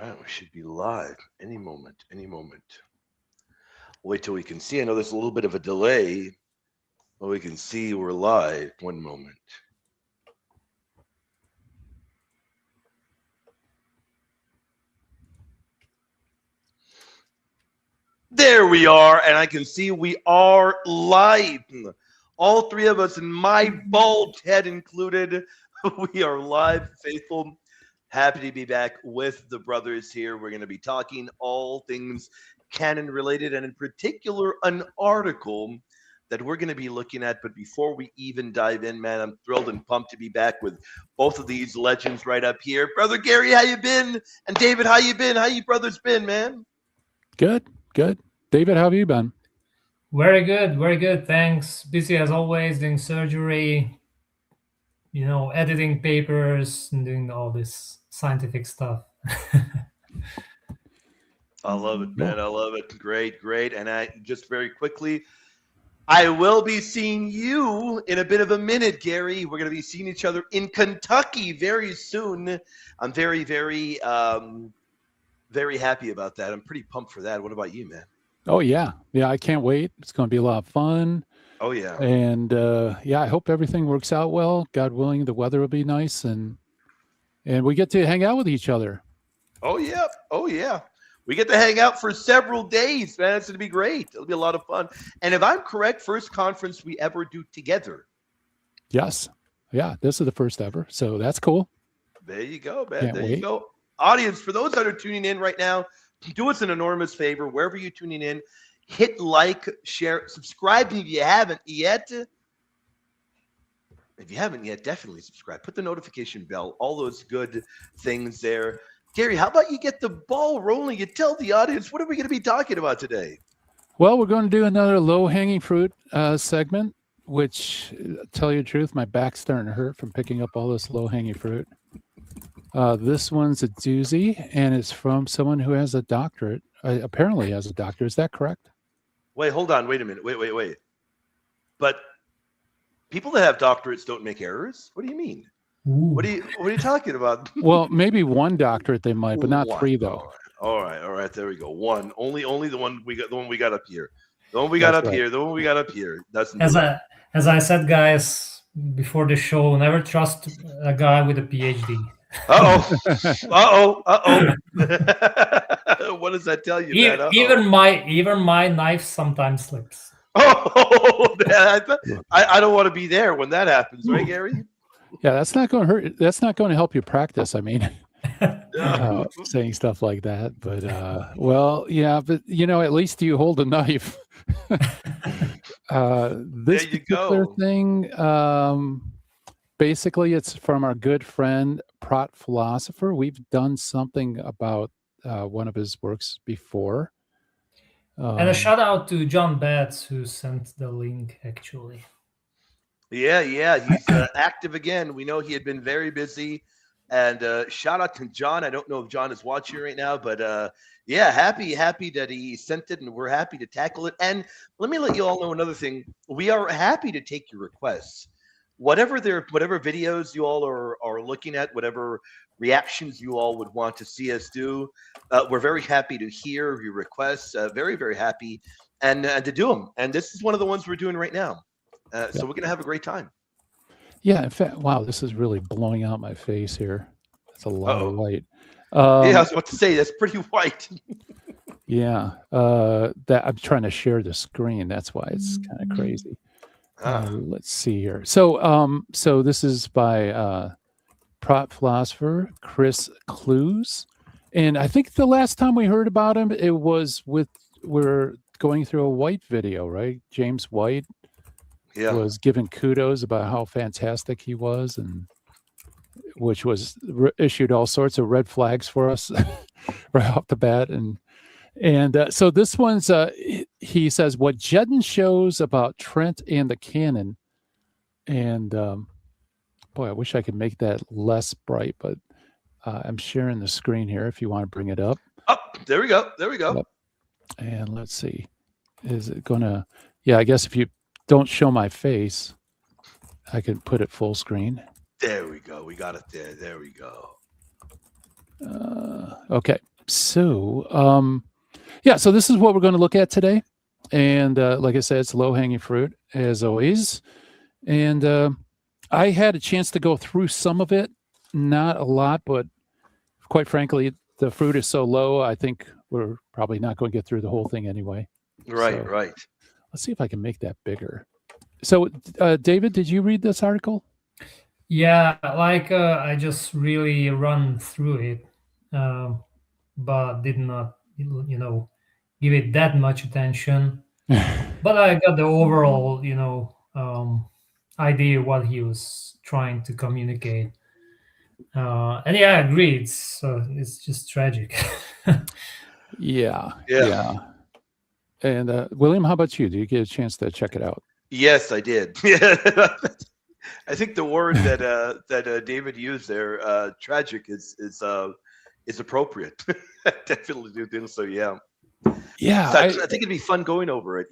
right, we should be live any moment, any moment. Wait till we can see. I know there's a little bit of a delay, but we can see we're live. One moment. There we are, and I can see we are live. All three of us, and my bald head included, we are live, faithful. Happy to be back with the brothers here. We're going to be talking all things Canon related, and in particular, an article that we're going to be looking at. But before we even dive in, man, I'm thrilled and pumped to be back with both of these legends right up here. Brother Gary, how you been? And David, how you been? How you brothers been, man? Good. David, how have you been? Very good. Thanks. Busy as always, doing surgery, editing papers and doing all this scientific stuff. I love it, man. I love it. Great. And I just very quickly, I will be seeing you in a bit of a minute, Gary. We're going to be seeing each other in Kentucky very soon. I'm very happy about that. I'm pretty pumped for that. What about you, man? Oh, yeah. Yeah, I can't wait. It's going to be a lot of fun. Oh, yeah. And, I hope everything works out well. God willing, the weather will be nice, and we get to hang out with each other. Oh, yeah. We get to hang out for several days, man. It's going to be great. It'll be a lot of fun. And if I'm correct, first conference we ever do together. Yes. Yeah, this is the first ever. So that's cool. There you go, man. There you go. Audience, for those that are tuning in right now, do us an enormous favor. Wherever you're tuning in, hit like, share, subscribe if you haven't yet. If you haven't yet, definitely subscribe. Put the notification bell, all those good things there. Gary, how about you get the ball rolling? You tell the audience, what are we going to be talking about today? Well, we're going to do another low-hanging fruit segment, which, tell you the truth, my back's starting to hurt from picking up all this low-hanging fruit. This one's a doozy, and it's from someone who has a doctorate. Apparently has a doctorate. Is that correct? Wait, hold on. Wait a minute. Wait. But people that have doctorates don't make errors? What do you mean? Ooh. What are you talking about? Well, maybe one doctorate they might, but not three though. All right. There we go. One. Only the one we got. The one we got up here. The one we got up here. That's as I said, guys, before the show, never trust a guy with a PhD. Uh-oh. What does that tell you, man? Even my knife sometimes slips. Oh, man, I don't want to be there when that happens, right, Gary? Yeah, that's not going to hurt. That's not going to help you practice. I mean, saying stuff like that. But well, yeah. But at least you hold a knife. This particular thing. Basically, it's from our good friend, Prot Philosopher. We've done something about one of his works before. And a shout out to John Betts, who sent the link, actually. Yeah. He's active again. We know he had been very busy. And shout out to John. I don't know if John is watching right now, but happy that he sent it, and we're happy to tackle it. And let me let you all know another thing. We are happy to take your requests. Whatever videos you all are looking at, whatever reactions you all would want to see us do, we're very happy to hear your requests. Very, very happy and to do them. And this is one of the ones we're doing right now. So we're going to have a great time. Yeah. In fact, wow, this is really blowing out my face here. That's a lot of light. Yeah, I was about to say, that's pretty white. Yeah. That I'm trying to share the screen. That's why it's kind of crazy. Let's see here. So this is by Prot Philosopher, Chris Clues. And I think the last time we heard about him, it was we're going through a White video, right? James White was giving kudos about how fantastic he was, and which was issued all sorts of red flags for us right off the bat. And so this one's, he says, what Jedden shows about Trent and the Canon. And boy, I wish I could make that less bright, but I'm sharing the screen here if you want to bring it up. Oh, there we go. Yep. And let's see. Is it going to, I guess if you don't show my face, I can put it full screen. There we go. We got it there. There we go. Okay. So, yeah, so this is what we're going to look at today. And like I said, it's low-hanging fruit, as always. And I had a chance to go through some of it, not a lot, but quite frankly, the fruit is so low, I think we're probably not going to get through the whole thing anyway. Right, So, right. let's see if I can make that bigger. So, David, did you read this article? Yeah, like I just really run through it, but did not, give it that much attention. But I got the overall, idea what he was trying to communicate. And yeah, I agree. It's just tragic. Yeah. Yeah. And William, how about you? Did you get a chance to check it out? Yes, I did. Yeah. I think the word that David used there, tragic, is appropriate. Definitely do think so. Yeah. Yeah. So I think it'd be fun going over it.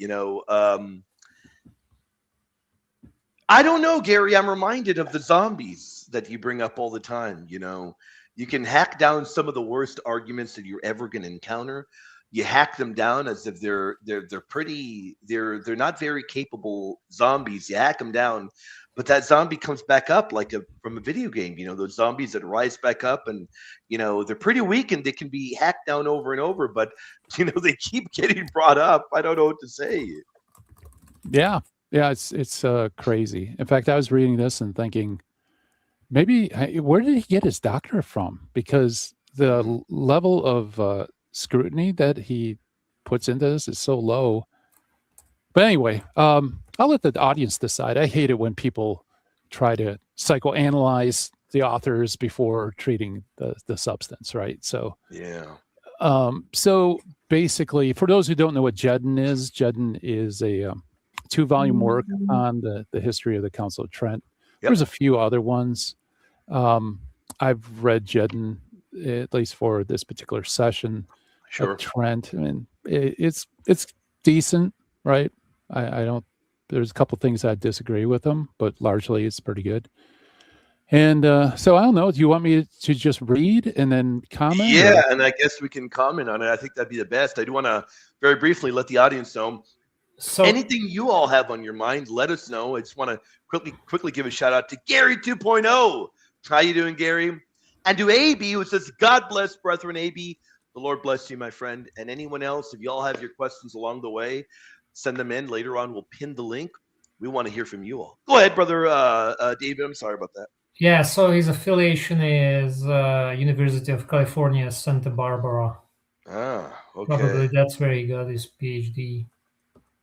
I don't know, Gary. I'm reminded of the zombies that you bring up all the time. You can hack down some of the worst arguments that you're ever going to encounter. You hack them down as if they're not very capable zombies. You hack them down, but that zombie comes back up like from a video game. Those zombies that rise back up, and they're pretty weak and they can be hacked down over and over. But they keep getting brought up. I don't know what to say. Yeah, it's crazy. In fact, I was reading this and thinking, maybe where did he get his doctorate from? Because the level of scrutiny that he puts into this is so low. But anyway, I'll let the audience decide. I hate it when people try to psychoanalyze the authors before treating the substance, right? So yeah. So basically, for those who don't know what Jedden is a 2-volume work on the history of the Council of Trent. Yep. There's a few other ones. I've read Jedden, at least for this particular session. Sure. Trent. I mean, it's decent, right? I don't. There's a couple things I disagree with them, but largely it's pretty good. And so I don't know. Do you want me to just read and then comment? Yeah, and I guess we can comment on it. I think that'd be the best. I do want to very briefly let the audience know. So anything you all have on your mind, let us know. I just want to quickly give a shout out to Gary 2.0. How you doing, Gary? And to AB, who says, God bless, brethren. AB, the Lord bless you, my friend. And anyone else, if you all have your questions along the way, send them in. Later on, we'll pin the link. We want to hear from you all. Go ahead, brother David. I'm sorry about that. Yeah, so his affiliation is University of California, Santa Barbara. Ah, okay. Probably that's where he got his PhD.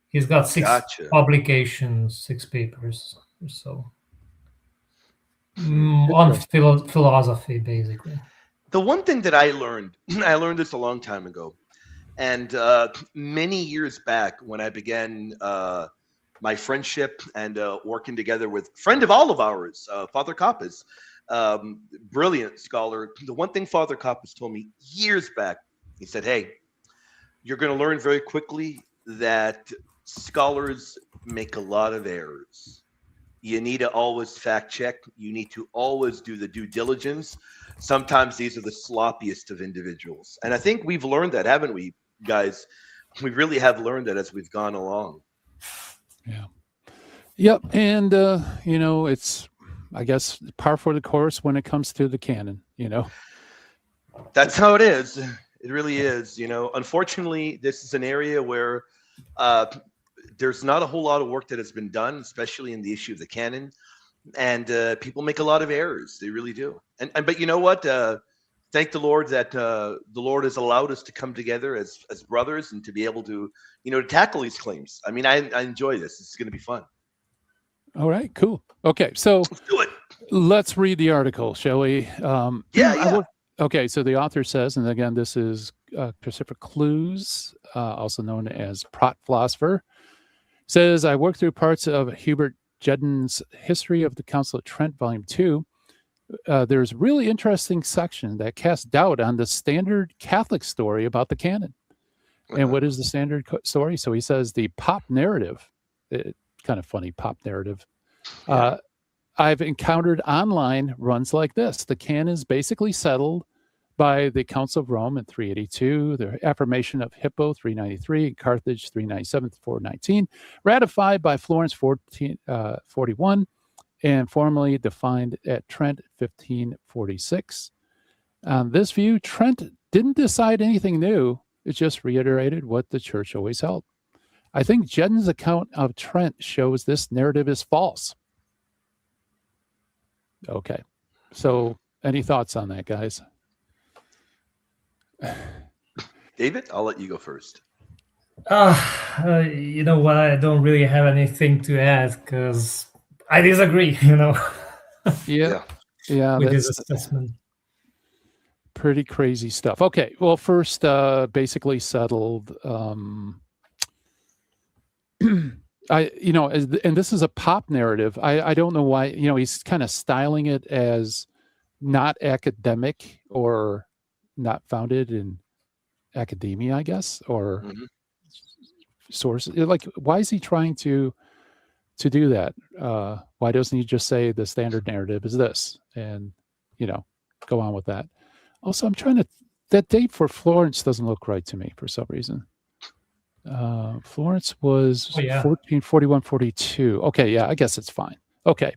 He's got 6 publications, 6 papers or so. On philosophy, basically. The one thing that I learned this a long time ago, and many years back when I began my friendship and working together with a friend of all of ours, Father Kappas, brilliant scholar. The one thing Father Kappas told me years back, he said, hey, you're going to learn very quickly that scholars make a lot of errors. You need to always fact check. You need to always do the due diligence. Sometimes these are the sloppiest of individuals. And I think we've learned that, haven't we, guys? We really have learned that as we've gone along. Yeah. Yep. And, it's, I guess, par for the course when it comes to the canon, That's how it is. It really is. Unfortunately, this is an area where there's not a whole lot of work that has been done, especially in the issue of the canon, and people make a lot of errors. They really do. But you know what? Thank the Lord that the Lord has allowed us to come together as brothers and to be able to, to tackle these claims. I mean, I enjoy this. It's going to be fun. All right, cool. Okay, so let's do it. Let's read the article, shall we? Yeah. Okay, so the author says, and again, this is Christopher Clues, also known as Prot Philosopher, says, I worked through parts of Hubert Jedden's History of the Council of Trent, Volume 2. There's a really interesting section that casts doubt on the standard Catholic story about the canon. And what is the standard story? So he says the pop narrative, kind of funny pop narrative, I've encountered online runs like this. The canon is basically settled. by the Council of Rome in 382, the affirmation of Hippo 393, and Carthage 397 to 419, ratified by Florence 1441, and formally defined at Trent 1546. On this view, Trent didn't decide anything new. It just reiterated what the church always held. I think Jedden's account of Trent shows this narrative is false. Okay. So any thoughts on that, guys? David, I'll let you go first. You know what? I don't really have anything to add because I disagree, you know. Yeah, with that's his assessment. pretty crazy stuff. Okay, well, first, basically settled. And this is a pop narrative. I don't know why. He's kind of styling it as not academic or not founded in academia, I guess, or sources. Like, why is he trying to do that? Why doesn't he just say the standard narrative is this and go on with that? Also, I'm trying to. That date for Florence doesn't look right to me for some reason. Florence was 1441, 42. Okay, yeah, I guess it's fine. Okay.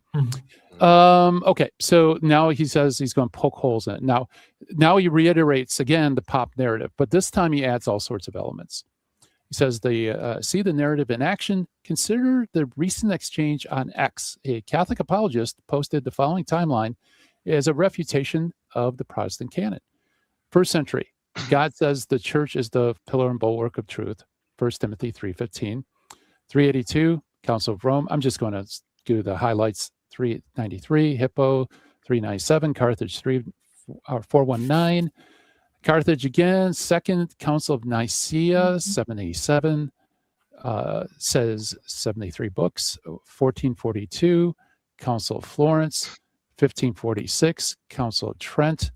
Okay, so now he says he's going to poke holes in it. Now he reiterates again the pop narrative, but this time he adds all sorts of elements. He says, see the narrative in action. Consider the recent exchange on X. A Catholic apologist posted the following timeline as a refutation of the Protestant canon. First century, God says the church is the pillar and bulwark of truth. 1 Timothy 3:15. 382, Council of Rome. I'm just going to do the highlights. 393, Hippo 397, Carthage 419. Carthage again, Second Council of Nicaea 787, says 73 books. 1442, Council of Florence. 1546, Council of Trent.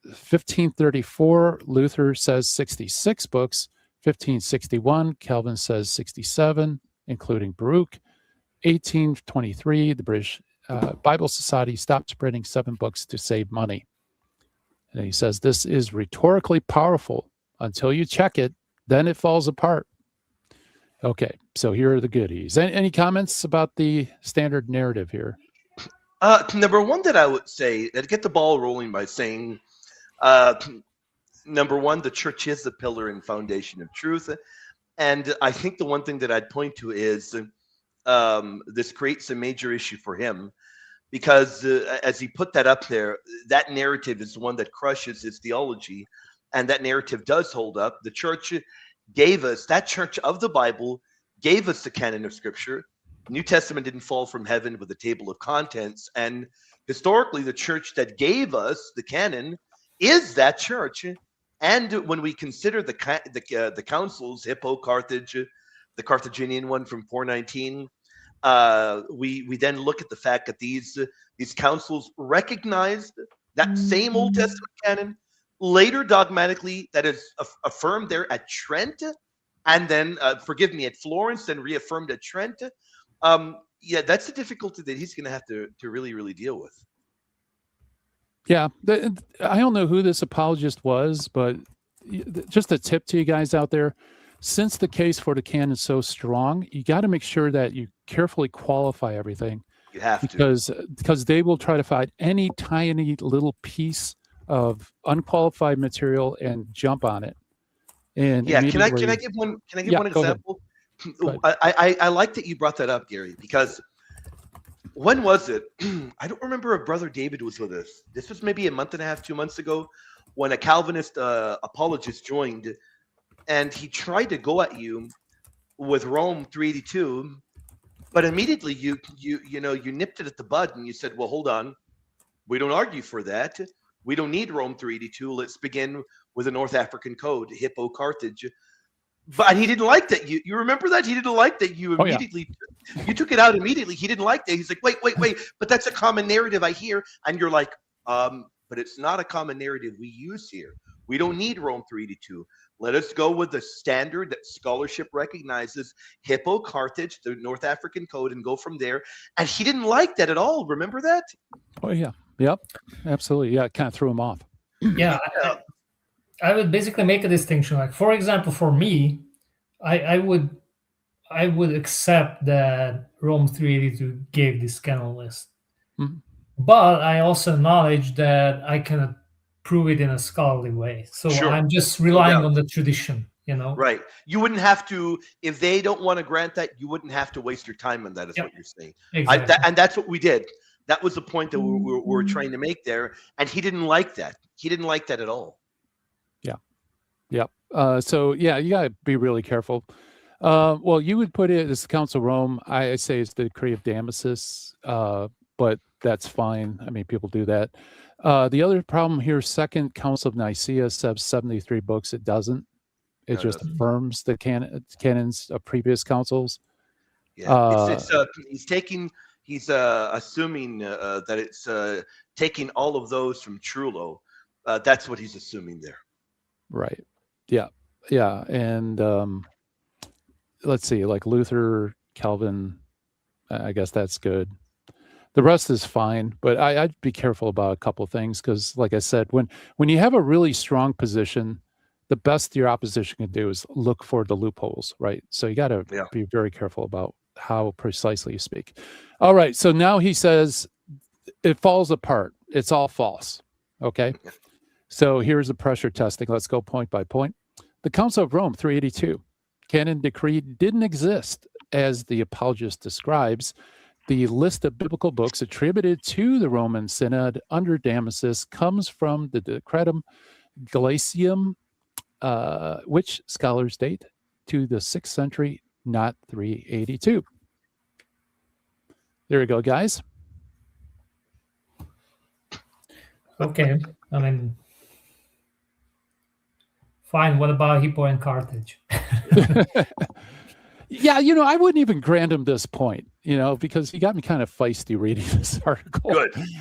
1534, Luther says 66 books. 1561, Calvin says 67, including Baruch. 1823, the British Bible Society stopped spreading 7 books to save money. And he says this is rhetorically powerful. Until you check it, then it falls apart. Okay, so here are the goodies. Any comments about the standard narrative here? Number one that I would say, and get the ball rolling by saying, number one, the church is the pillar and foundation of truth. And I think the one thing that I'd point to is this creates a major issue for him because as he put that up there, that narrative is one that crushes his theology. And that narrative does hold up. The church gave us, that church of the Bible gave us the canon of Scripture. New Testament didn't fall from heaven with a table of contents. And historically, the church that gave us the canon is that church. And when we consider the councils, Hippo, Carthage, the Carthaginian one from 419, we then look at the fact that these councils recognized that same Old Testament canon, later dogmatically that is affirmed there at Trent, and then forgive me, at Florence, then reaffirmed at Trent. Yeah, that's the difficulty that he's going to have to really, really deal with. Yeah, I don't know who this apologist was, but just a tip to you guys out there. Since the case for the canon is so strong, you got to make sure that you carefully qualify everything. You have to. Because they will try to find any tiny little piece of unqualified material and jump on it. And yeah, can I give one example? I like that you brought that up, Gary, because when was it? I don't remember if Brother David was with us. This was maybe a month and a half, 2 months ago, when a Calvinist apologist joined, and he tried to go at you with Rome 382, but immediately you nipped it at the bud and you said, well, hold on, we don't argue for that. We don't need Rome 382. Let's begin with the North African Code, Hippo, Carthage. But he didn't like that. You remember that? He didn't like that you immediately you took it out immediately. He didn't like that. He's like, wait, but that's a common narrative I hear. And you're like, but it's not a common narrative we use here. We don't need Rome 382. Let us go with the standard that scholarship recognizes, Hippo, Carthage, the North African Code, and go from there. And he didn't like that at all. Remember that? Oh, yeah. Yep. Absolutely. Yeah, it kind of threw him off. Yeah, I would basically make a distinction. Like, for example, for me, I would accept that Rome 382 gave this canon list, but I also acknowledge that I cannot prove it in a scholarly way. So Sure. I'm just No relying doubt. on the tradition. Right. You wouldn't have to, if they don't want to grant that, you wouldn't have to waste your time on that, is Yep. what you're saying. Exactly. And that's what we did. That was the point that we're trying to make there. And he didn't like that. He didn't like that at all. Yeah. Yep. So, yeah, you got to be really careful. Well, you would put it as the Council of Rome. I say it's the Decree of Damascus, but that's fine. I mean, people do that. The other problem here, Second Council of Nicaea says 73 books. It doesn't. It No, it just doesn't. affirms the canons of previous councils. Yeah, he's assuming that it's taking all of those from Trullo. That's what he's assuming there. Right. Yeah. Yeah. And let's see, like Luther, Calvin, I guess that's good. The rest is fine, but I'd be careful about a couple of things because, like I said, when you have a really strong position, the best your opposition can do is look for the loopholes, right? So you got to be very careful about how precisely you speak. All right, so now he says it falls apart. It's all false. Okay, so here's the pressure testing. Let's go point by point. The Council of Rome, 382, canon decree didn't exist as the apologist describes. The list of biblical books attributed to the Roman Synod under Damasus comes from the Decretum Galatium, which scholars date to the 6th century, not 382. There you go, guys. Okay. I mean, fine. What about Hippo and Carthage? Yeah, I wouldn't even grant him this point, because he got me kind of feisty reading this article.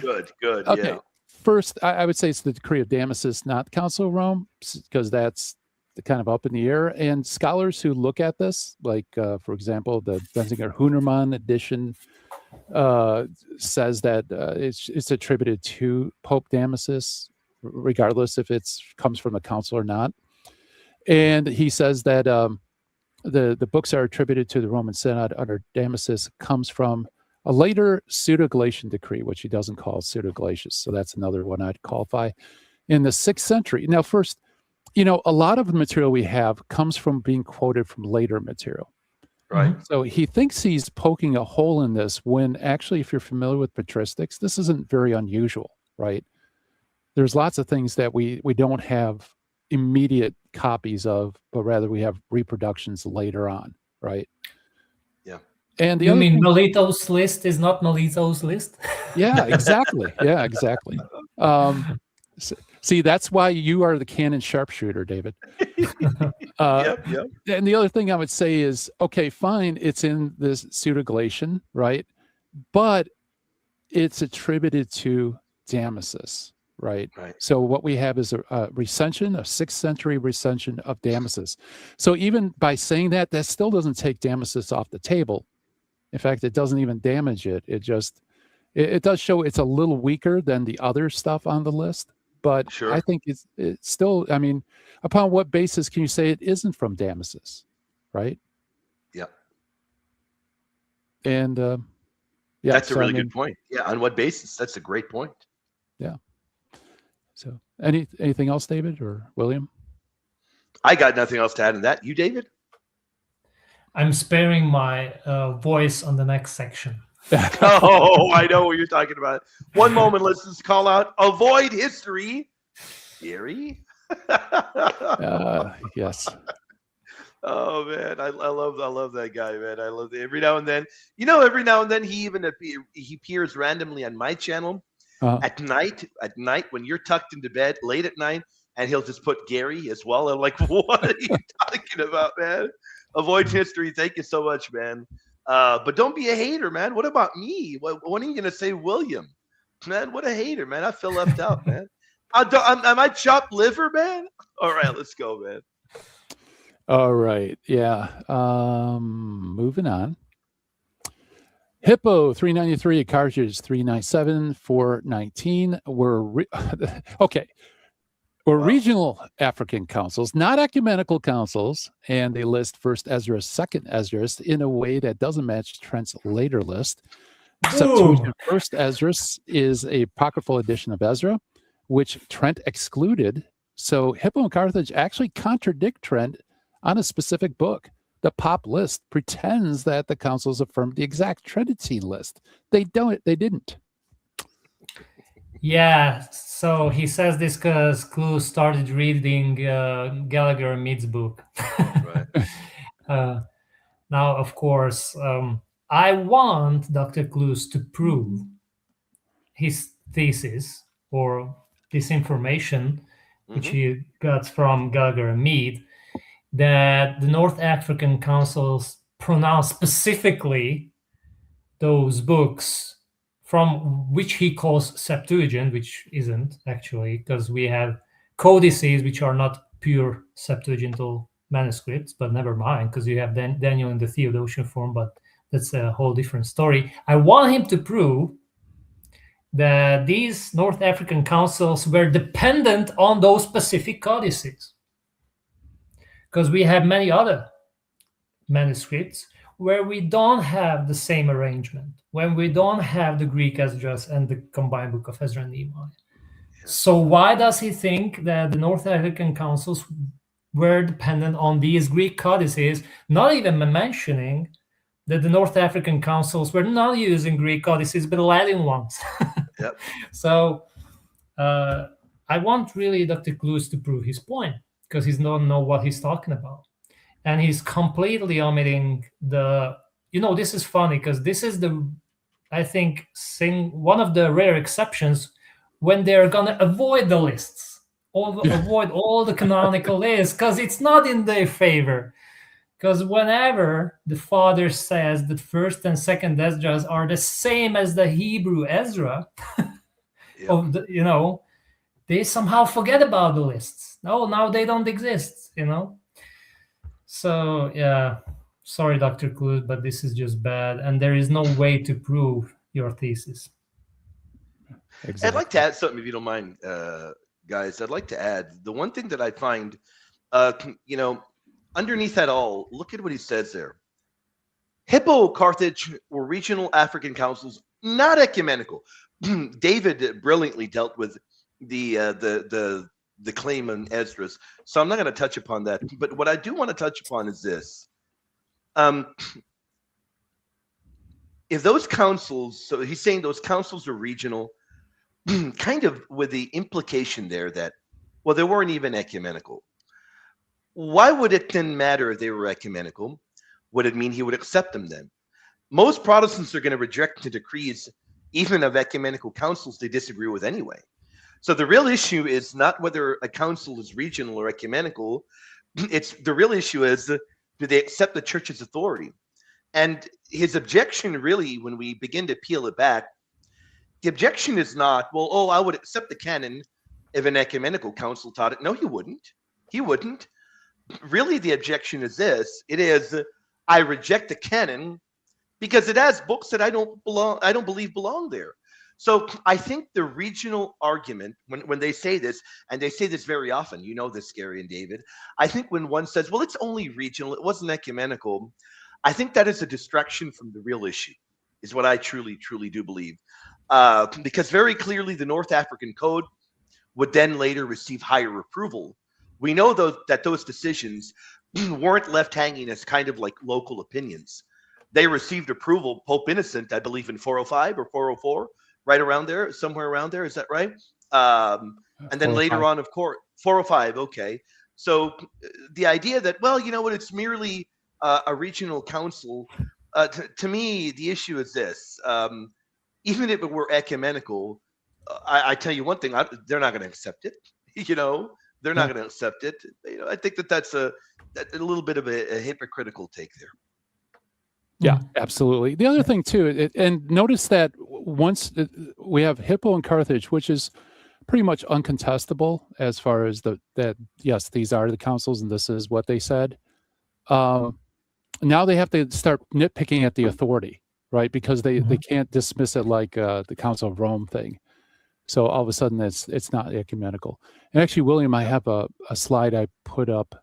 Good. Okay. Yeah. First, I would say it's the Decree of Damasus, not the Council of Rome, because that's kind of up in the air. And scholars who look at this, like, for example, the Benziger Hunermann edition says that it's attributed to Pope Damasus, regardless if it comes from the council or not. And he says that the books are attributed to the Roman Synod under Damasus comes from a later Pseudo-Galatian decree, which he doesn't call Pseudo-Galatius. So that's another one I'd qualify. In the 6th century. Now, first, a lot of the material we have comes from being quoted from later material. Right. So he thinks he's poking a hole in this when actually, if you're familiar with patristics, this isn't very unusual, right? There's lots of things that we don't have immediate copies of, but rather we have reproductions later on, right? Yeah. And you mean Melito's list is not Melito's list? Yeah, exactly. Yeah, exactly. See, that's why you are the canon sharpshooter, David. Yep. And the other thing I would say is, okay, fine, it's in this Pseudo-Galatian, right? But it's attributed to Damasus, right? So what we have is a recension, a 6th century recension of Damasus. So even by saying that still doesn't take Damasus off the table. In fact, it doesn't even damage it. It just, it does show it's a little weaker than the other stuff on the list. But sure. I think it's still, I mean, upon what basis can you say it isn't from Damasus, right? Yeah. And yeah. That's a really good point. Yeah, on what basis? That's a great point. Yeah. So anything else, David or William? I got nothing else to add in that. You, David? I'm sparing my voice on the next section. Oh, I know what you're talking about. One moment, let's just call out avoid history. Gary? Yes. Oh man, I love that guy, man. I love it. Every now and then, he even he appears randomly on my channel at night when you're tucked into bed late at night, and he'll just put Gary as well. I'm like, what are you talking about, man? Avoid history. Thank you so much, man. But don't be a hater, man. What about me? When are you gonna say William? Man, what a hater, man. I feel left out, man. Am I chopped liver, man? All right, let's go, man. All right, yeah. Moving on. Hippo 393, Cartridge 397, 419 were okay. or Wow. regional African councils, not ecumenical councils, and they list First Esdras, Second Esdras in a way that doesn't match Trent's later list. Septuagint First Esdras is a apocryphal edition of Ezra, which Trent excluded. So Hippo and Carthage actually contradict Trent on a specific book. The Pop list pretends that the councils affirmed the exact Tridentine list. They don't. They didn't. Yeah, so he says this because Clue started reading Gallagher and Mead's book. Right. Now, of course, I want Dr. Clues to prove his thesis or this information, which he got from Gallagher and Mead, that the North African councils pronounce specifically those books from which he calls Septuagint, which isn't actually, because we have codices which are not pure Septuagintal manuscripts, but never mind, because you have Daniel in the Theodosian form, but that's a whole different story. I want him to prove that these North African councils were dependent on those specific codices, because we have many other manuscripts where we don't have the same arrangement, when we don't have the Greek Esdras and the combined book of Ezra and Nehemiah. So why does he think that the North African councils were dependent on these Greek codices, not even mentioning that the North African councils were not using Greek codices, but Latin ones? Yep. So I want really Dr. Clues to prove his point, because he doesn't know what he's talking about. And he's completely omitting this is funny, because this is I think, one of the rare exceptions when they're going to avoid the lists, or avoid all the canonical lists, because it's not in their favor. Because whenever the father says that First and Second Esdras are the same as the Hebrew Ezra, they somehow forget about the lists. No, now they don't exist, So, yeah, sorry, Dr. Clues, but this is just bad. And there is no way to prove your thesis. Exactly. I'd like to add something, if you don't mind, guys. I'd like to add the one thing that I find, underneath that all, look at what he says there. Hippo, Carthage were regional African councils, not ecumenical. David brilliantly dealt with the claim on Esdras, so I'm not going to touch upon that. But what I do want to touch upon is this: if those councils, so he's saying those councils are regional, kind of with the implication there that, well, they weren't even ecumenical. Why would it then matter if they were ecumenical? Would it mean he would accept them then? Most Protestants are going to reject the decrees, even of ecumenical councils they disagree with anyway. So the real issue is not whether a council is regional or ecumenical. The real issue is, do they accept the church's authority? And his objection, really, when we begin to peel it back, the objection is not, well, I would accept the canon if an ecumenical council taught it. No, he wouldn't. He wouldn't. Really, the objection is this: it is, I reject the canon because it has books that I don't believe belong there. So I think the regional argument, when they say this, and they say this very often, you know this, Gary and David, I think when one says, well, it's only regional, it wasn't ecumenical, I think that is a distraction from the real issue, is what I truly, truly do believe. Because very clearly the North African Code would then later receive higher approval. We know, though, that those decisions weren't left hanging as kind of like local opinions. They received approval. Pope Innocent, I believe, in 405 or 404, right around there, somewhere around there. Is that right? And then later on, of course, 405. Okay. So the idea that, well, you know what, it's merely a regional council. To me, the issue is this: even if it were ecumenical, I tell you one thing, they're not going to accept it. They're not going to accept it. I think that's a little bit of a hypocritical take there. Yeah, absolutely. The other thing too, and notice that once we have Hippo and Carthage, which is pretty much uncontestable as far as that yes, these are the councils and this is what they said. Now they have to start nitpicking at the authority, right? Because they can't dismiss it like the Council of Rome thing. So all of a sudden, it's not ecumenical. And actually, William, I have a slide I put up.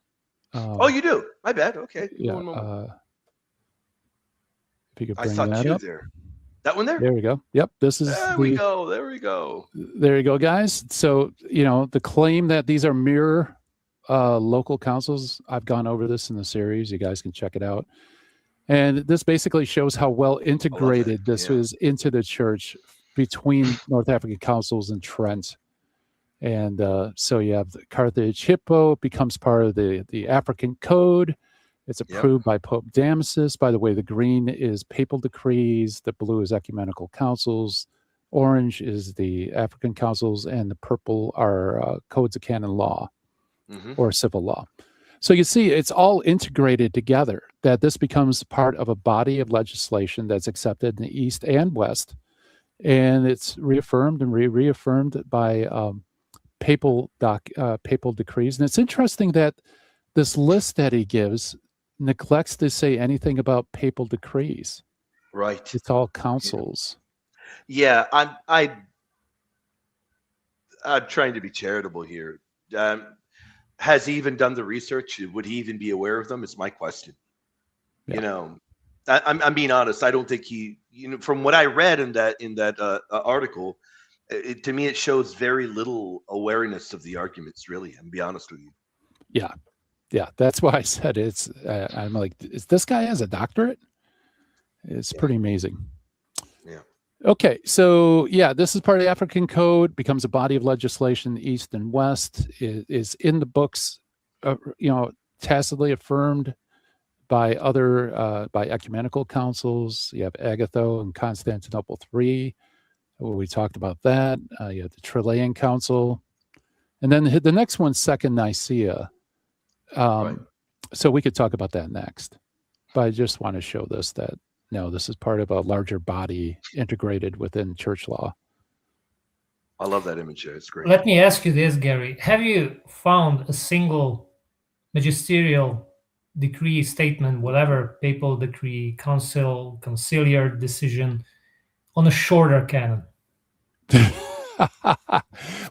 Oh, you do? My bad. Okay. Yeah. One moment. If you could I bring saw that two up. there. That one there? There we go. Yep. This is There we go. There we go. There you go, guys. So, the claim that these are mirror local councils, I've gone over this in the series. You guys can check it out. And this basically shows how well integrated this is into the church between North African councils and Trent. And so you have the Carthage Hippo becomes part of the African Code. It's approved by Pope Damasus. By the way, the green is papal decrees. The blue is ecumenical councils. Orange is the African councils. And the purple are codes of canon law or civil law. So you see, it's all integrated together, that this becomes part of a body of legislation that's accepted in the East and West. And it's reaffirmed and reaffirmed by papal decrees. And it's interesting that this list that he gives neglects to say anything about papal decrees. Right. It's all councils. Yeah, I'm trying to be charitable here. Has he even done the research? Would he even be aware of them? Is my question. Yeah. I'm being honest. I don't think he. From what I read in that article, to me it shows very little awareness of the arguments. Really, I'm be honest with you. Yeah. That's why I said it's. I'm like, is this guy has a doctorate? It's pretty amazing. Yeah. Okay, so this is part of the African Code, becomes a body of legislation, East and West, is in the books, tacitly affirmed by other, by ecumenical councils. You have Agatho and Constantinople III. We talked about that. You have the Trillian Council. And then the next one's Second Nicaea. So we could talk about that next. But I just want to show this, that no, this is part of a larger body integrated within church law. I love that image there. It's great. Let me ask you this, Gary. Have you found a single magisterial decree, statement, whatever, papal decree, council, conciliar decision on a shorter canon?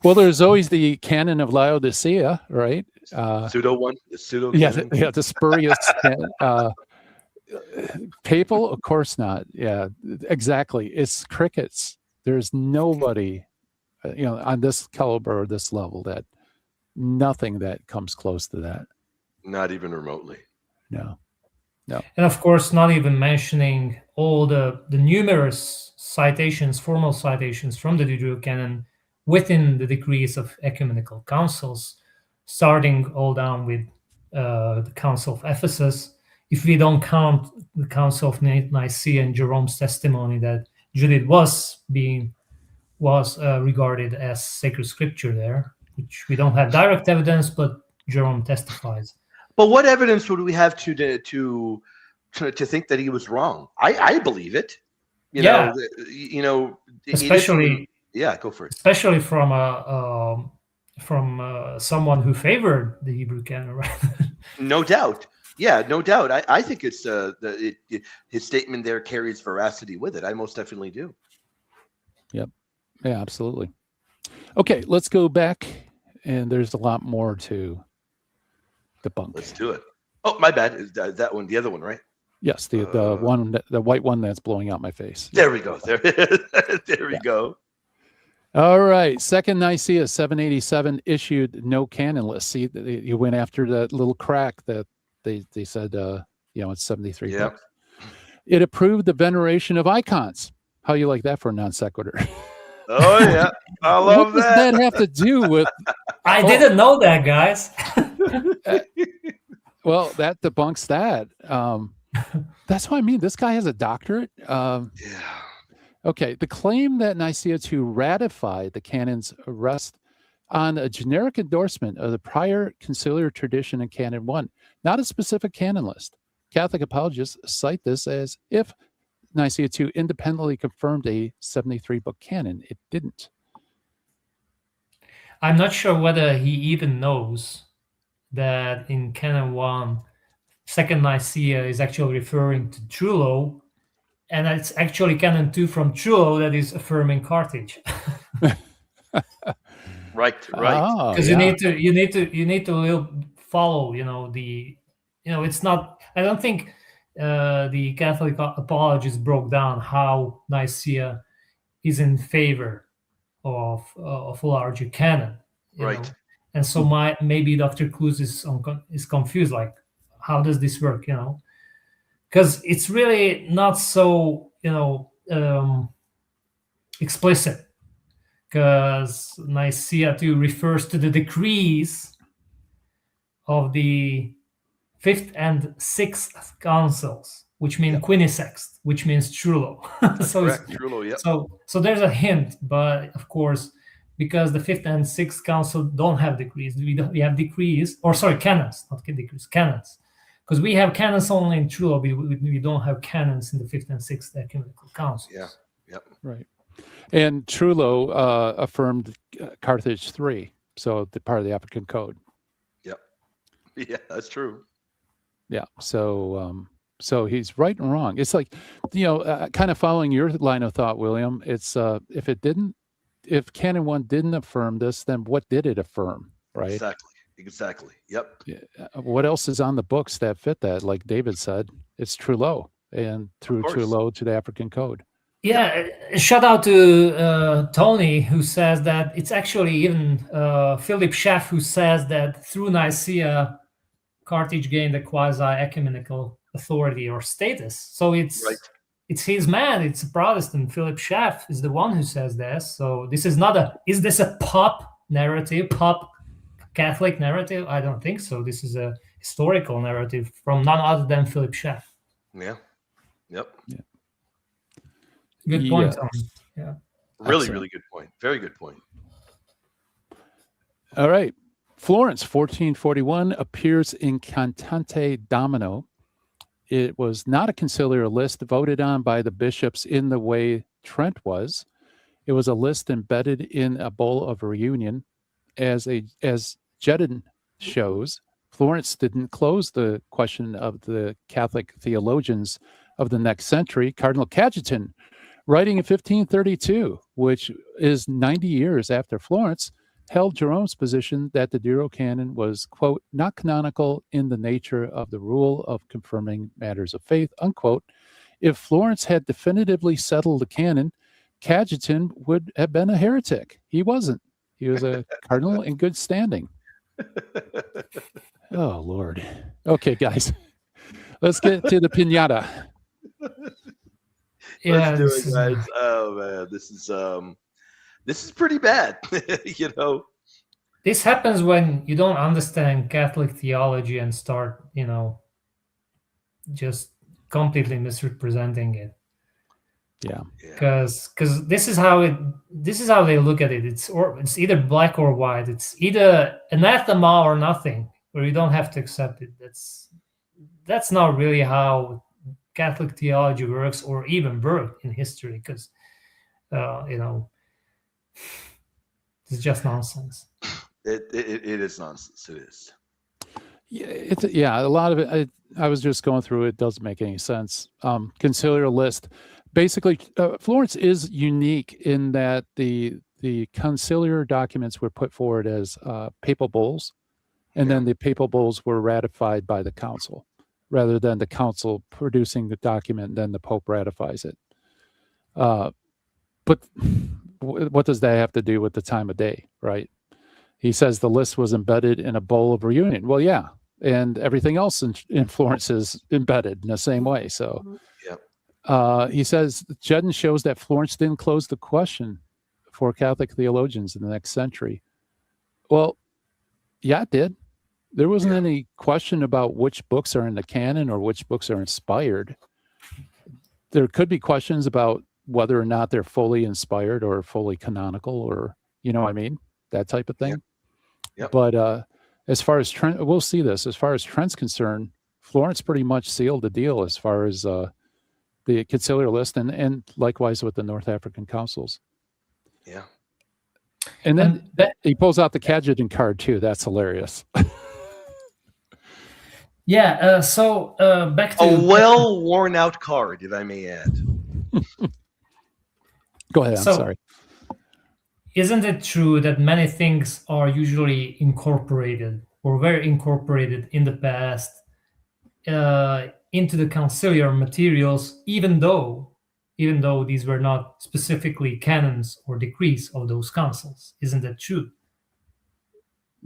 Well, there's always the canon of Laodicea, right? Pseudo one. The pseudo. The spurious papal, of course not. Yeah, exactly. It's crickets. There's nobody, on this caliber or this level, that nothing that comes close to that. Not even remotely. No. And of course, not even mentioning all the numerous citations, formal citations from the Deuterocanon within the decrees of ecumenical councils, starting all down with the Council of Ephesus. If we don't count the Council of Nicaea and Jerome's testimony that Judith was regarded as sacred scripture there, which we don't have direct evidence, but Jerome testifies. But what evidence would we have to think that he was wrong? I believe it. Especially go for it. Especially from someone who favored the Hebrew canon, right? No doubt. Yeah, no doubt. I think it's his statement there carries veracity with it. I most definitely do. Yep. Yeah, absolutely. Okay, let's go back, and there's a lot more to debunk. Let's do it. Oh, my bad. Is that one the other one, right? Yes, the one, the white one that's blowing out my face. There we go. There we go. All right. Second Nicaea 787 issued no canon list. See, you went after that little crack that they said, it's 73 books. It approved the veneration of icons. How you like that for a non sequitur? Oh, yeah. I love what that. What does that have to do with... I didn't know that, guys. Well, that debunks that. That's what I mean. This guy has a doctorate. Okay. The claim that Nicaea II ratified the canons rests on a generic endorsement of the prior conciliar tradition in Canon 1, not a specific canon list. Catholic apologists cite this as if Nicaea II independently confirmed a 73-book canon. It didn't. I'm not sure whether he even knows that in Canon 1, Second Nicaea is actually referring to Trullo, and it's actually Canon 2 from Trullo that is affirming Carthage. Right. Oh, Because yeah. you need to follow, it's not, I don't think the Catholic apologists broke down how Nicaea is in favor of a larger canon, Right. and so maybe Dr. Cruz is confused, like, how does this work, because it's really not so explicit, because Nicaea too refers to the decrees of the fifth and sixth councils, which mean quinisext, which means Trullo. That's correct. Trullo, yep. So there's a hint, but of course, because the fifth and sixth council don't have decrees, we have decrees, or sorry, canons, not decrees, canons. Because we have canons only in Trullo, we don't have canons in the fifth and sixth ecumenical councils. Yeah, yep. Right. And Trullo affirmed Carthage III, so the part of the African Code. Yep. Yeah, that's true. Yeah. So he's right and wrong. It's like, kind of following your line of thought, William. It's if Canon 1 didn't affirm this, then what did it affirm? Right. Exactly. Yep. Yeah. What else is on the books that fit that? Like David said, it's Trullo, and through Trullo to the African Code. Yeah, shout out to Tony, who says that it's actually even Philip Schaff, who says that through Nicaea, Carthage gained a quasi-ecumenical authority or status. So it's his man. It's a Protestant. Philip Schaff is the one who says this. So this is not is this a pop narrative, pop Catholic narrative? I don't think so. This is a historical narrative from none other than Philip Schaff. Yeah. Yep. Yeah. Good point, Tom. Yeah. Really, really good point. Very good point. All right. Florence, 1441, appears in Cantante Domino. It was not a conciliar list voted on by the bishops in the way Trent was. It was a list embedded in a bowl of reunion. As Jedin shows, Florence didn't close the question of the Catholic theologians of the next century. Cardinal Cajetan, writing in 1532, which is 90 years after Florence, held Jerome's position that the Diro canon was, quote, not canonical in the nature of the rule of confirming matters of faith, unquote. If Florence had definitively settled the canon, Cajetan would have been a heretic. He wasn't. He was a cardinal in good standing. Oh, Lord. Okay, guys. Let's get to the piñata. Let's do it, guys. Oh, man. This is pretty bad, This happens when you don't understand Catholic theology and start, just completely misrepresenting it. Yeah. Because this is how they look at it. It's either black or white. It's either anathema or nothing, or you don't have to accept it. That's not really how Catholic theology works, or even worked in history, because it's just nonsense. It is nonsense. It is. Yeah, a lot of it. I was just going through it. Doesn't make any sense. Conciliar list. Basically, Florence is unique in that the conciliar documents were put forward as papal bulls, and then the papal bulls were ratified by the council, rather than the council producing the document and then the Pope ratifies it. But what does that have to do with the time of day, right? He says the list was embedded in a bowl of reunion. Well, yeah, and everything else in Florence is embedded in the same way. So, he says Jedin shows that Florence didn't close the question for Catholic theologians in the next century. Well, yeah, it did. There wasn't any question about which books are in the canon or which books are inspired. There could be questions about whether or not they're fully inspired or fully canonical, or, that type of thing. Yep. But as far as Trent, we'll see this. As far as Trent's concerned, Florence pretty much sealed the deal as far as the conciliar list, and likewise with the North African councils. Yeah. And then he pulls out the Cajetan card too. That's hilarious. Yeah. So back to a well worn out card, if I may add. Go ahead. I'm sorry. isn't it true that many things are usually incorporated or were incorporated in the past into the conciliar materials, even though these were not specifically canons or decrees of those councils? Isn't that true?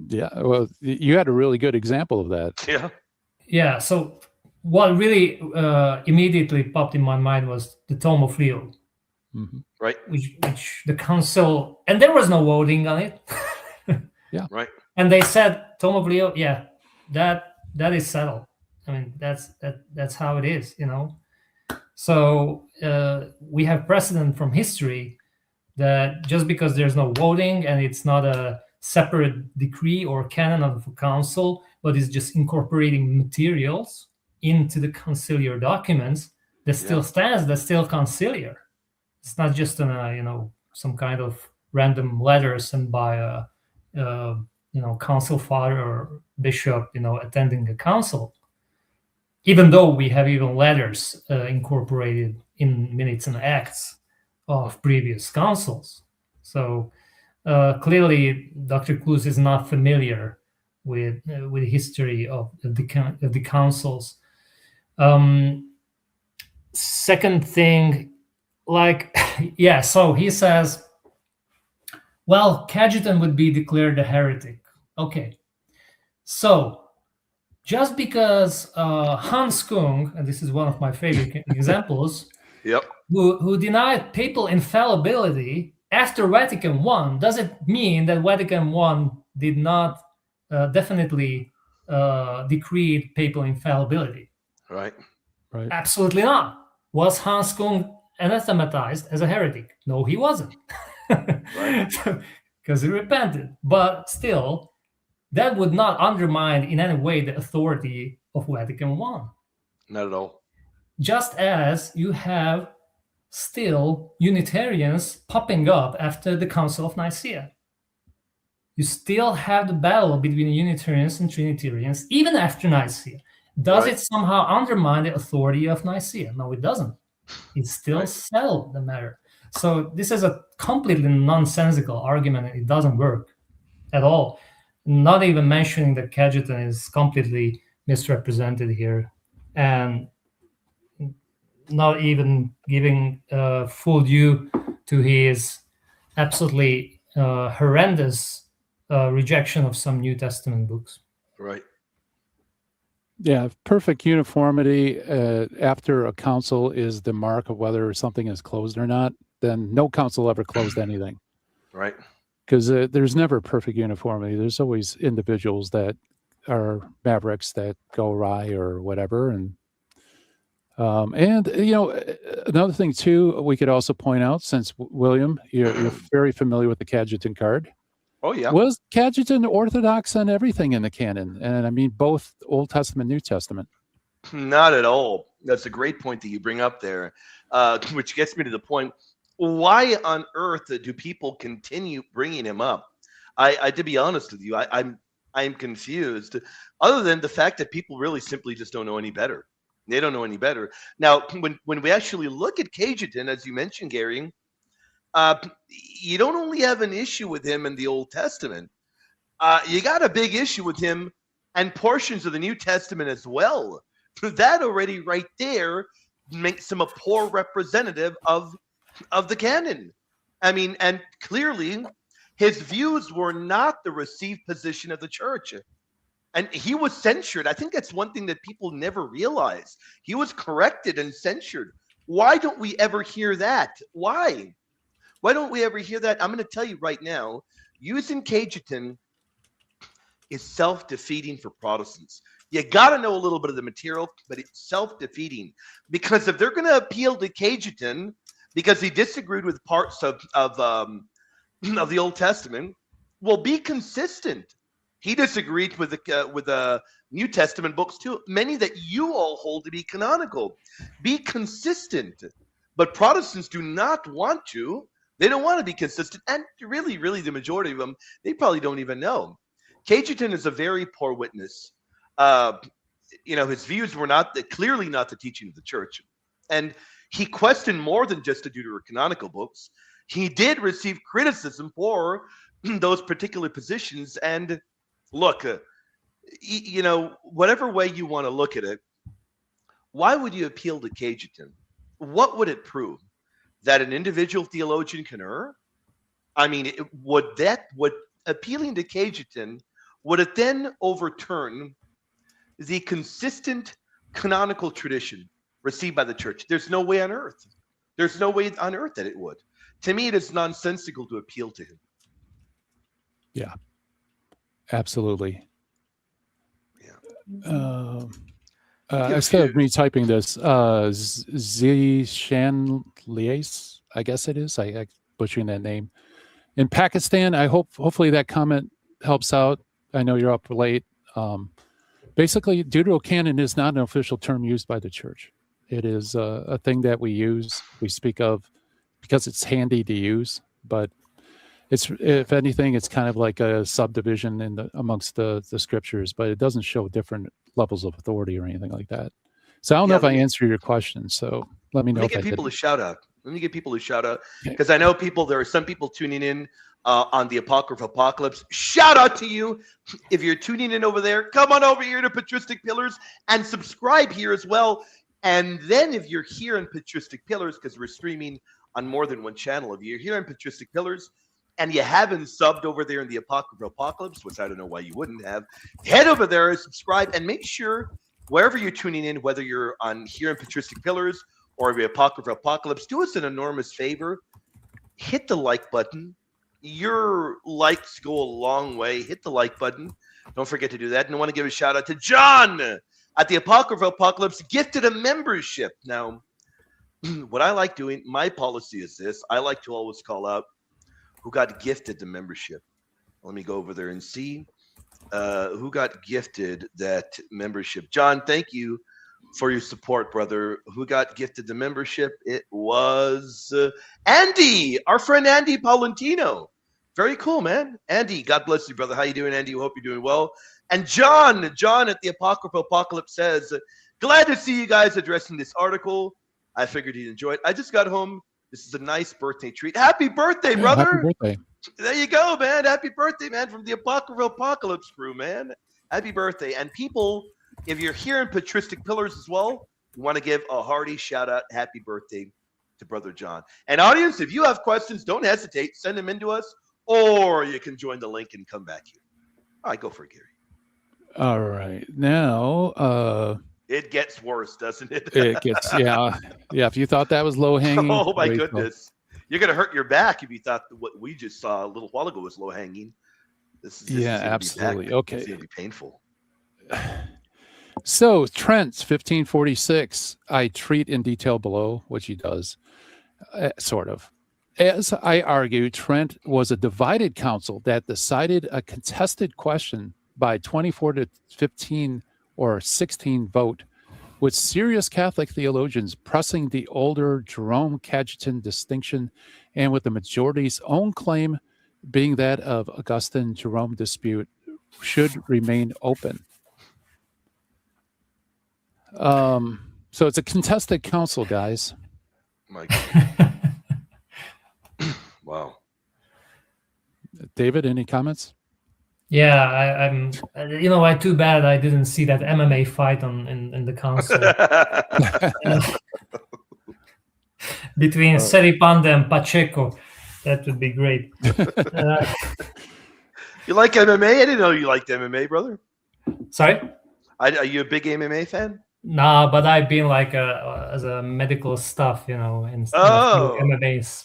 Yeah, well, you had a really good example of that. Yeah. Yeah. So what really immediately popped in my mind was the Tome of Leo, Right. which the council, and there was no voting on it. Yeah. Right. And they said Tome of Leo, yeah, that is settled. I mean, that's how it is, you know. So we have precedent from history that just because there's no voting and it's not a separate decree or canon of the council, but it's just incorporating materials into the conciliar documents, that still stands, that's still conciliar. It's not just some kind of random letter sent by a council father or bishop, attending a council. Even though we have even letters incorporated in minutes and acts of previous councils. So clearly, Dr. Klus is not familiar with the history of the councils. Second thing, so he says, well, Cajetan would be declared a heretic. Okay, so just because Hans Kung, and this is one of my favorite examples, who denied papal infallibility after Vatican I, does it mean that Vatican I did not definitely decree papal infallibility? Right. Absolutely not. Was Hans Kung anathematized as a heretic? No, he wasn't. Because he repented. But still, that would not undermine in any way the authority of Vatican I. Not at all. Just as you have still Unitarians popping up after the Council of Nicaea. You still have the battle between Unitarians and Trinitarians even after Nicaea. Does it somehow undermine the authority of Nicaea? No, it doesn't. It still settled the matter. So this is a completely nonsensical argument, and it doesn't work at all. Not even mentioning that Cajetan is completely misrepresented here, and not even giving full due to his absolutely horrendous rejection of some New Testament books. Right. Yeah, perfect uniformity after a council is the mark of whether something is closed or not. Then no council ever closed anything. Right. Because there's never perfect uniformity. There's always individuals that are mavericks that go awry or whatever. And another thing too, we could also point out, since William, you're very familiar with the Cajetan card. Oh yeah. Was Cajetan orthodox on everything in the canon? And I mean both Old Testament, New Testament. Not at all. That's a great point that you bring up there, which gets me to the point. Why on earth do people continue bringing him up? I to be honest with you, I'm confused. Other than the fact that people really simply just don't know any better. They don't know any better. Now, when we actually look at Cajetan, as you mentioned, Gary, you don't only have an issue with him in the Old Testament. You got a big issue with him and portions of the New Testament as well. That already right there makes him a poor representative of the canon. I mean, and clearly his views were not the received position of the church. And he was censured. I think that's one thing that people never realize. He was corrected and censured. Why don't we ever hear that? Why? Why don't we ever hear that? I'm going to tell you right now, using Cajetan is self-defeating for Protestants. You got to know a little bit of the material, but it's self-defeating. Because if they're going to appeal to Cajetan because he disagreed with parts of the Old Testament, well, be consistent. He disagreed with the New Testament books too, many that you all hold to be canonical. Be consistent. But Protestants do not want to. They don't want to be consistent. And really, the majority of them, they probably don't even know. Cajetan is a very poor witness. His views were clearly not the teaching of the church. And he questioned more than just the deuterocanonical books. he did receive criticism for those particular positions. And look, whatever way you want to look at it, why would you appeal to Cajetan? What would it prove? That an individual theologian can err? I mean, would appealing to Cajetan, would it then overturn the consistent canonical tradition received by the church? There's no way on earth. There's no way on earth that it would. To me, it is nonsensical to appeal to him. Yeah, absolutely. Yeah. Instead of me typing this, Zishan Lies, I guess it is. I butchering that name. In Pakistan, hopefully that comment helps out. I know you're up late. Basically, Deuterocanon is not an official term used by the church. It is a thing that we use, we speak of because it's handy to use, but it's, if anything, it's kind of like a subdivision amongst the scriptures, but it doesn't show different levels of authority or anything like that. So I don't know if I answered your question. So let me know. Let me give people a shout out. Because I know there are some people tuning in on the Apocryphal Apocalypse. Shout out to you. If you're tuning in over there, come on over here to Patristic Pillars and subscribe here as well. And then if you're here in Patristic Pillars, because we're streaming on more than one channel, if you're here in Patristic Pillars and you haven't subbed over there in the Apocryphal Apocalypse, which I don't know why you wouldn't have, head over there and subscribe, and make sure wherever you're tuning in, whether you're on here in Patristic Pillars or the Apocryphal Apocalypse, do us an enormous favor. Hit the like button. Your likes go a long way. Hit the like button. Don't forget to do that. And I want to give a shout out to John at the Apocryphal Apocalypse, gifted a membership. Now, what I like doing, my policy is this. I like to always call out who got gifted the membership. Let me go over there and see who got gifted that membership. John, thank you for your support, brother. Who got gifted the membership? It was Andy, our friend Andy Paulentino. Very cool, man. Andy, God bless you, brother. How you doing, Andy? We hope you're doing well. And John at the Apocryphal Apocalypse says, glad to see you guys addressing this article. I figured you'd enjoy it. I just got home. This is a nice birthday treat. Happy birthday, brother. Happy birthday. There you go, man. Happy birthday, man, from the Apocryphal Apocalypse crew, man. Happy birthday. And people, if you're here in Patristic Pillars as well, we want to give a hearty shout out, happy birthday to Brother John. And audience, if you have questions, don't hesitate. Send them in to us, or you can join the link and come back here. All right, go for it, Gary. All right. Now, it gets worse, doesn't it? It gets, yeah. If you thought that was low hanging. Oh, my goodness. You're going to hurt your back if you thought what we just saw a little while ago was low hanging. This is absolutely. Okay. It's going to be painful. So, Trent, 1546, I treat in detail below, which he does, sort of. As I argue, Trent was a divided council that decided a contested question by 24 to 15 or 16 vote, with serious Catholic theologians pressing the older Jerome Cajetan distinction, and with the majority's own claim being that of Augustine-Jerome dispute should remain open. So it's a contested council, guys. My God. Wow. David, any comments? Yeah, I'm. Too bad I didn't see that MMA fight in the council between Seripanda and Pacheco. That would be great. You like MMA? I didn't know you liked MMA, brother. Sorry? Are you a big MMA fan? Nah, but I've been like as a medical stuff, and MMAs.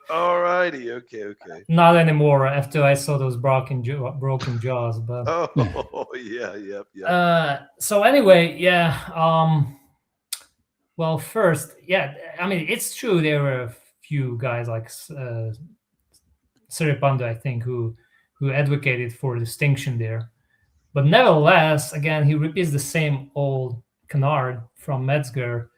All righty, okay. Not anymore after I saw those broken jaws. But yeah. So anyway, yeah. Well, first, yeah. I mean, it's true there were a few guys like Seripanda, I think, who advocated for distinction there, but nevertheless, again, he repeats the same old canard from Metzger.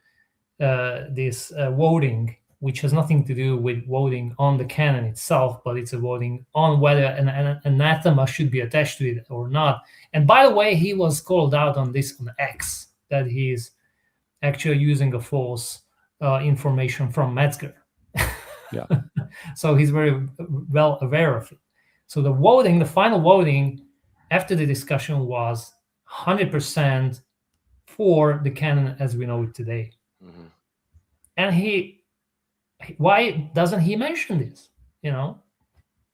This voting, which has nothing to do with voting on the canon itself, but it's a voting on whether an anathema should be attached to it or not. And by the way, he was called out on this on X, that he's actually using a false information from Metzger. Yeah. So he's very well aware of it. So the final voting after the discussion was 100% for the canon as we know it today. Mhm. And why doesn't he mention this?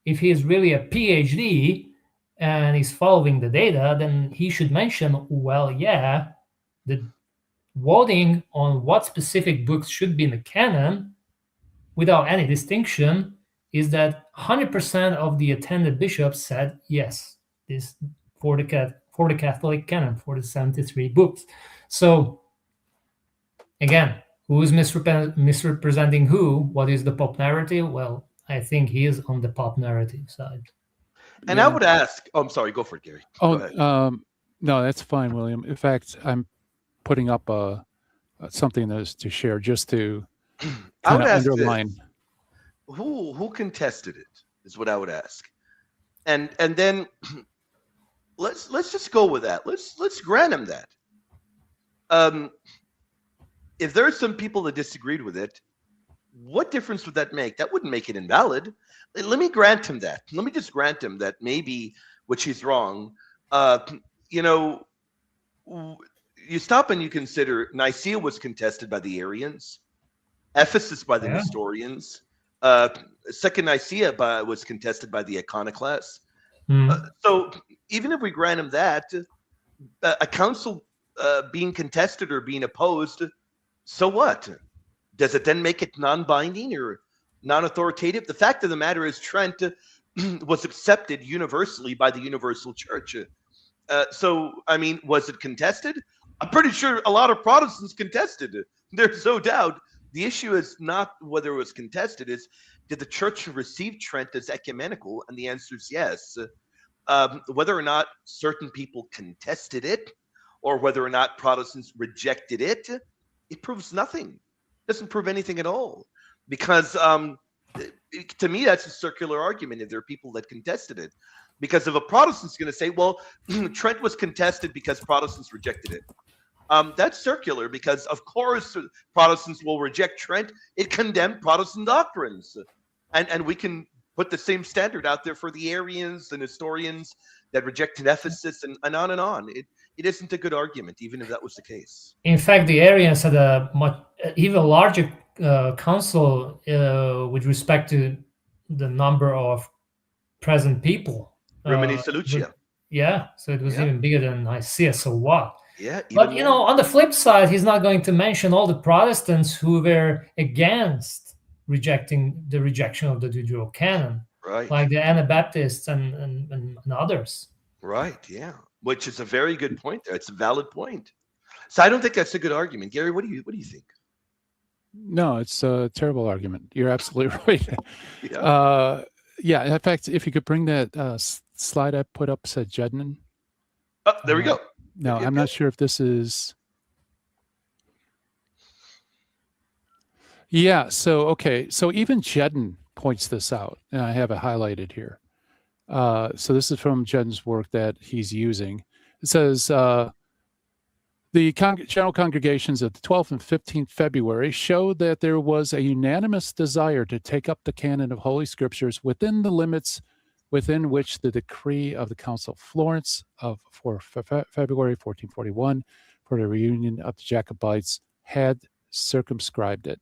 If he is really a PhD and he's following the data, then he should mention, well, yeah, the voting on what specific books should be in the canon without any distinction is that 100% of the attended bishops said yes, this for the Catholic canon, for the 73 books. So again, who is misrepresenting who? What is the pop narrative? Well, I think he is on the pop narrative side. And I would ask, I'm sorry, go for it, Gary. Go ahead. No, that's fine, William. In fact, I'm putting up something to share just to I would ask underline. this. Who contested it is what I would ask. And then let's just go with that. Let's grant him that. If there are some people that disagreed with it, what difference would that make? That wouldn't make it invalid. Let me grant him that. Let me just grant him that maybe, which he's wrong. You stop and you consider Nicaea was contested by the Arians, Ephesus by the Nestorians, Second Nicaea was contested by the Iconoclasts. So even if we grant him that, a council being contested or being opposed, so what? Does it then make it non-binding or non-authoritative? The fact of the matter is Trent was accepted universally by the Universal Church. So, I mean, was it contested? I'm pretty sure a lot of Protestants contested it. There's no doubt. The issue is not whether it was contested, is did the church receive Trent as ecumenical? And the answer is yes. Whether or not certain people contested it or whether or not Protestants rejected it, it proves nothing. It doesn't prove anything at all. Because to me, that's a circular argument if there are people that contested it. Because if a Protestant's going to say, well, Trent was contested because Protestants rejected it. That's circular because, of course, Protestants will reject Trent. It condemned Protestant doctrines. And we can put the same standard out there for the Arians, the Nestorians that rejected Ephesus, and on and on. It isn't a good argument, even if that was the case. In fact, the Arians had a much even larger council with respect to the number of present people. Rimini Salucia. Yeah, so it was even bigger than Nicaea, so what? Yeah, but on the flip side, he's not going to mention all the Protestants who were against rejection of the Diderot canon, right? Like the Anabaptists and others. Right, yeah, which is a very good point there. It's a valid point. So I don't think that's a good argument. Gary, what do you think? No, it's a terrible argument. You're absolutely right. Yeah. In fact, if you could bring that slide I put up, said Jednan. Oh, there we go. No, I'm not sure if this is. Yeah. So, okay. So even Jednan points this out, and I have it highlighted here. So this is from Jeddan's work that he's using. It says, the general congregations of the 12th and 15th February showed that there was a unanimous desire to take up the canon of Holy Scriptures within the limits within which the decree of the Council of Florence for February 1441 for the reunion of the Jacobites had circumscribed it.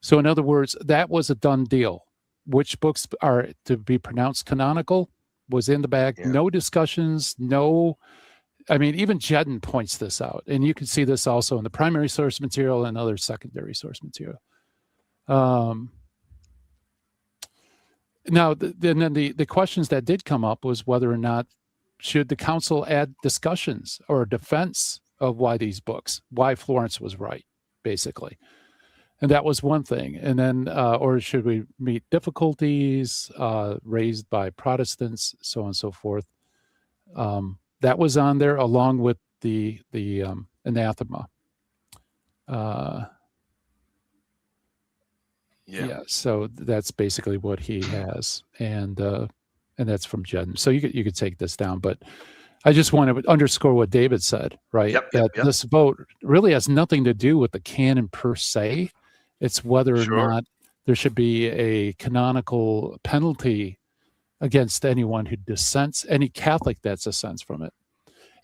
So in other words, that was a done deal. Which books are to be pronounced canonical was in the bag. Yeah. No discussions, I mean, even Jeddan points this out, and you can see this also in the primary source material and other secondary source material. Now, then the questions that did come up was whether or not should the council add discussions or defense of why Florence was right, basically. And that was one thing. And then, or should we meet difficulties raised by Protestants, so on and so forth. That was on there along with the anathema. Yeah, so that's basically what he has, and that's from Jeddan. So you could take this down, but I just want to underscore what David said, right? Yep. This vote really has nothing to do with the canon per se. It's whether or not there should be a canonical penalty against anyone who dissents, any Catholic that dissents from it.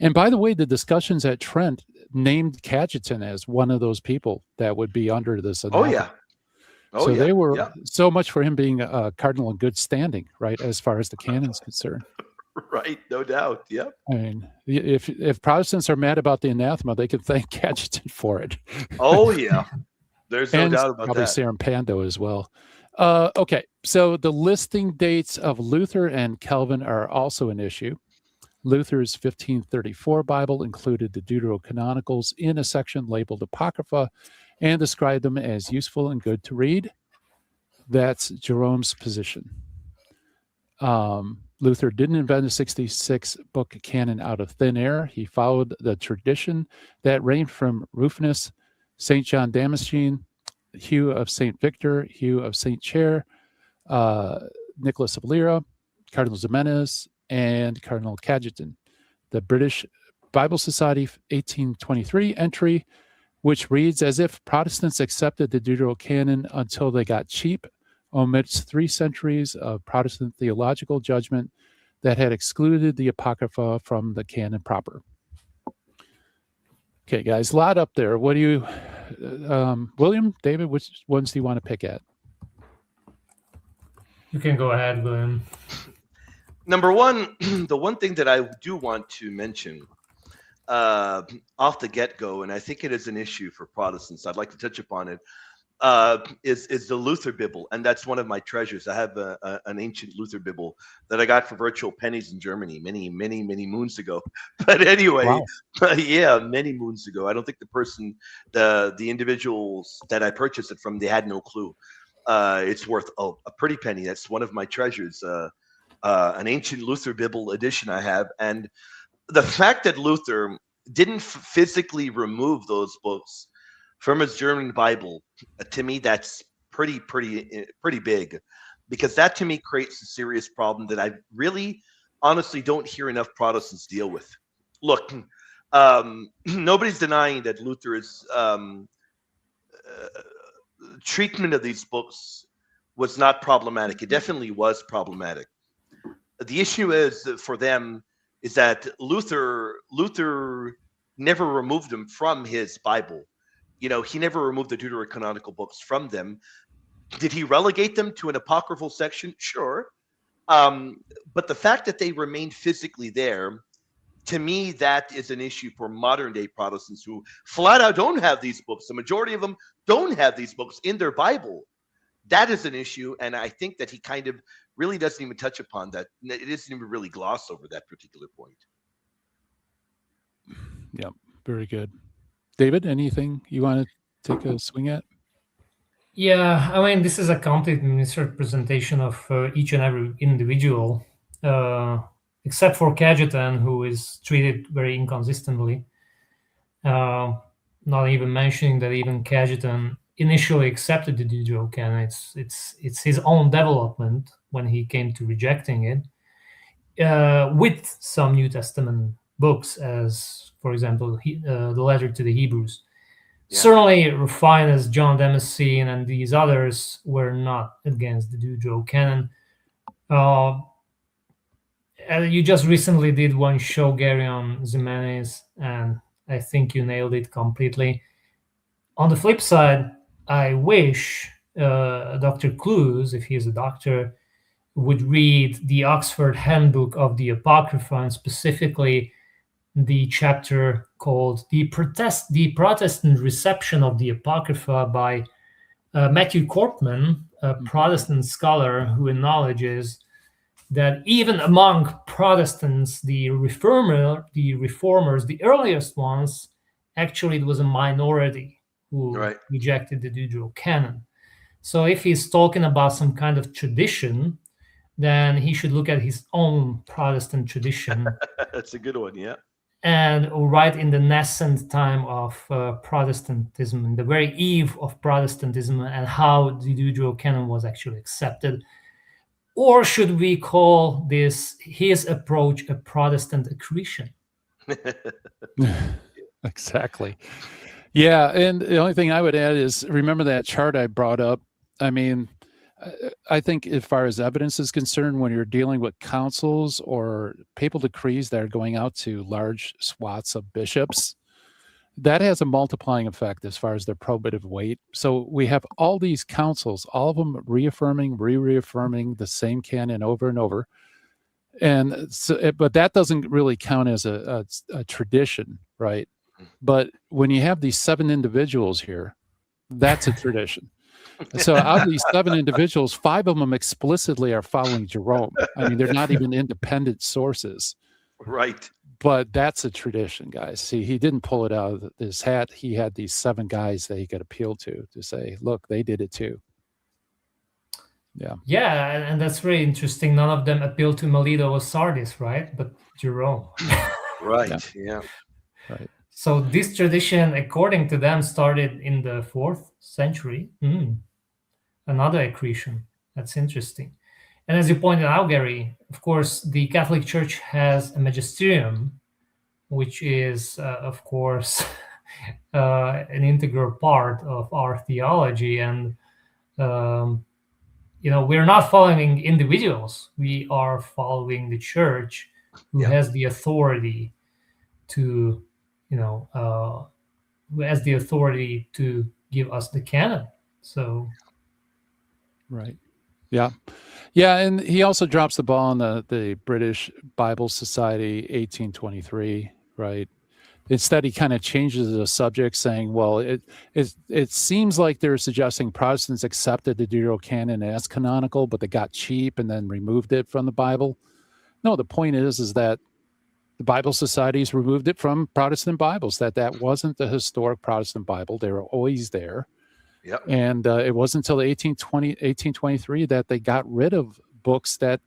And by the way, the discussions at Trent named Cajetan as one of those people that would be under this anathema. Oh yeah. Oh, so yeah. they were yeah. so much for him being a cardinal in good standing, right, as far as the canon's concerned. Right, no doubt. Yeah. I mean, if Protestants are mad about the anathema, they can thank Cajetan for it. Oh yeah, there's no doubt about probably that. Serampando as well. Okay, so the listing dates of Luther and Calvin are also an issue. Luther's 1534 Bible included the Deuterocanonicals in a section labeled Apocrypha and described them as useful and good to read. That's Jerome's position. Luther didn't invent a 66-book canon out of thin air. He followed the tradition that reigned from Rufinus, St. John Damascene, Hugh of St. Victor, Hugh of St. Chair, Nicholas of Lyra, Cardinal Ximenes, and Cardinal Cajetan. The British Bible Society 1823 entry, which reads as if Protestants accepted the Deuterocanon until they got cheap, omits 3 centuries of Protestant theological judgment that had excluded the Apocrypha from the canon proper. Okay, guys, a lot up there. What do you, William, David, which ones do you want to pick at? You can go ahead, William. Number one, the one thing that I do want to mention off the get-go, and I think it is an issue for Protestants, I'd like to touch upon it, is the Luther Bible, and that's one of my treasures. I have an ancient Luther Bible that I got for virtual pennies in Germany many moons ago. But anyway, wow. Yeah, many moons ago. I don't think the individuals that I purchased it from, they had no clue. It's worth a pretty penny. That's one of my treasures. An ancient Luther Bible edition I have, and the fact that Luther didn't physically remove those books from his German Bible, to me, that's pretty big, because that to me creates a serious problem that I really, honestly, don't hear enough Protestants deal with. Look, nobody's denying that Luther's treatment of these books was not problematic. It definitely was problematic. The issue is for them is that Luther never removed them from his Bible. You know, he never removed the Deuterocanonical books from them. Did he relegate them to an apocryphal section? Sure. But the fact that they remained physically there, to me, that is an issue for modern day Protestants who flat out don't have these books. The majority of them don't have these books in their Bible. That is an issue, and I think that he kind of really doesn't even touch upon that. It doesn't even really gloss over that particular point. Yep, very good. David, anything you want to take a swing at? Yeah, I mean, this is a complete misrepresentation of each and every individual, except for Cajetan, who is treated very inconsistently. Not even mentioning that even Cajetan initially accepted the Deuterocanon. It's his own development when he came to rejecting it, with some New Testament books, as for example the letter to the Hebrews. Yeah. Certainly, Rufinus, John Damascene, and these others were not against the Deuterocanon. You just recently did one show, Gary, on Ximenes, and I think you nailed it completely. On the flip side, I wish Dr. Clues, if he is a doctor, would read the Oxford Handbook of the Apocrypha, and specifically the chapter called The Protestant Reception of the Apocrypha by Matthew Corpman, a Protestant scholar who acknowledges that even among Protestants, the reformers, the earliest ones, actually it was a minority who rejected the Deuterocanon. So if he's talking about some kind of tradition, then he should look at his own Protestant tradition. That's a good one, yeah. And right in the nascent time of Protestantism, in the very eve of Protestantism, and how the Deuterocanon was actually accepted. Or should we call his approach a Protestant accretion? Exactly. Yeah, and the only thing I would add is, remember that chart I brought up I mean, I think as far as evidence is concerned, when you're dealing with councils or papal decrees that are going out to large swaths of bishops, that has a multiplying effect as far as their probative weight. So we have all these councils, all of them reaffirming, reaffirming the same canon over and over. And so, but that doesn't really count as a tradition, right? But when you have these 7 individuals here, that's a tradition. So out of these 7 individuals, 5 of them explicitly are following Jerome. I mean, they're not even independent sources. Right. But that's a tradition, guys. See, he didn't pull it out of his hat. He had these 7 guys that he could appeal to say, look, they did it too. Yeah. Yeah, and that's very interesting. None of them appealed to Melito or Sardis, right? But Jerome. Right. Yeah. Right. So this tradition, according to them, started in the 4th century. Another accretion. That's interesting. And as you pointed out, Gary, of course, the Catholic Church has a magisterium, which is, of course, an integral part of our theology. And, we're not following individuals. We are following the Church, who has the authority to, who has the authority to give us the canon. So, right. Yeah. Yeah, and he also drops the ball on the British Bible Society 1823, right? Instead, he kind of changes the subject, saying, well, it seems like they're suggesting Protestants accepted the Deuterocanon as canonical, but they got cheap and then removed it from the Bible. No, the point is that the Bible Societies removed it from Protestant Bibles, that wasn't the historic Protestant Bible. They were always there. Yep. And it wasn't until 1823 that they got rid of books that,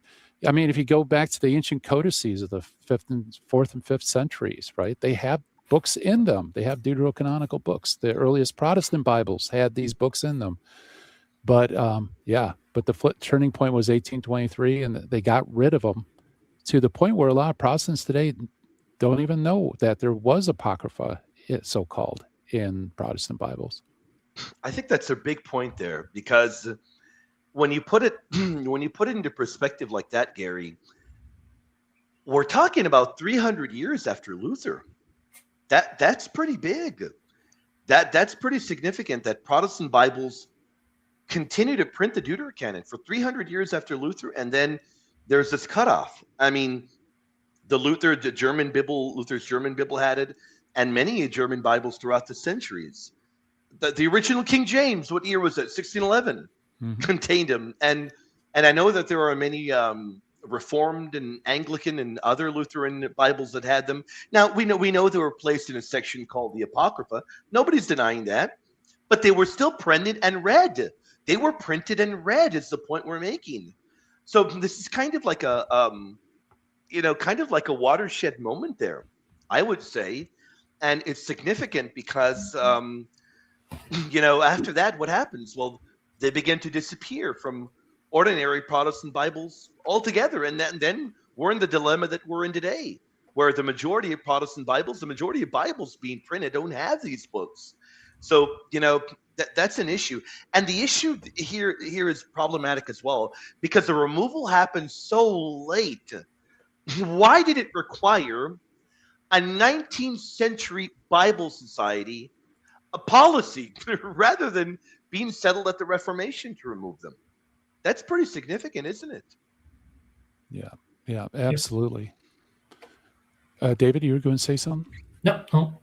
I mean, if you go back to the ancient codices of the 4th and 5th centuries, right, they have books in them. They have deuterocanonical books. The earliest Protestant Bibles had these books in them. But but the turning point was 1823, and they got rid of them to the point where a lot of Protestants today don't even know that there was Apocrypha, so-called, in Protestant Bibles. I think that's a big point there, because when you put it into perspective like that, Gary, we're talking about 300 years after Luther. That's pretty big. That's pretty significant that Protestant Bibles continue to print the Deuterocanon for 300 years after Luther, and then there's this cutoff. I mean, Luther's German Bible had it, and many German Bibles throughout the centuries. The original King James, what year was it? 1611, contained them, and I know that there are many Reformed and Anglican and other Lutheran Bibles that had them. Now we know they were placed in a section called the Apocrypha. Nobody's denying that, but they were still printed and read. They were printed and read, is the point we're making. So this is kind of like a watershed moment there, I would say, and it's significant because after that, what happens? Well, they begin to disappear from ordinary Protestant Bibles altogether, and then we're in the dilemma that we're in today, where the majority of Protestant Bibles, the majority of Bibles being printed, don't have these books. So that's an issue, and the issue here is problematic as well, because the removal happened so late. Why did it require a 19th century Bible Society a policy rather than being settled at the Reformation to remove them? That's pretty significant, isn't it? Yeah, absolutely. David, you were going to say something? No.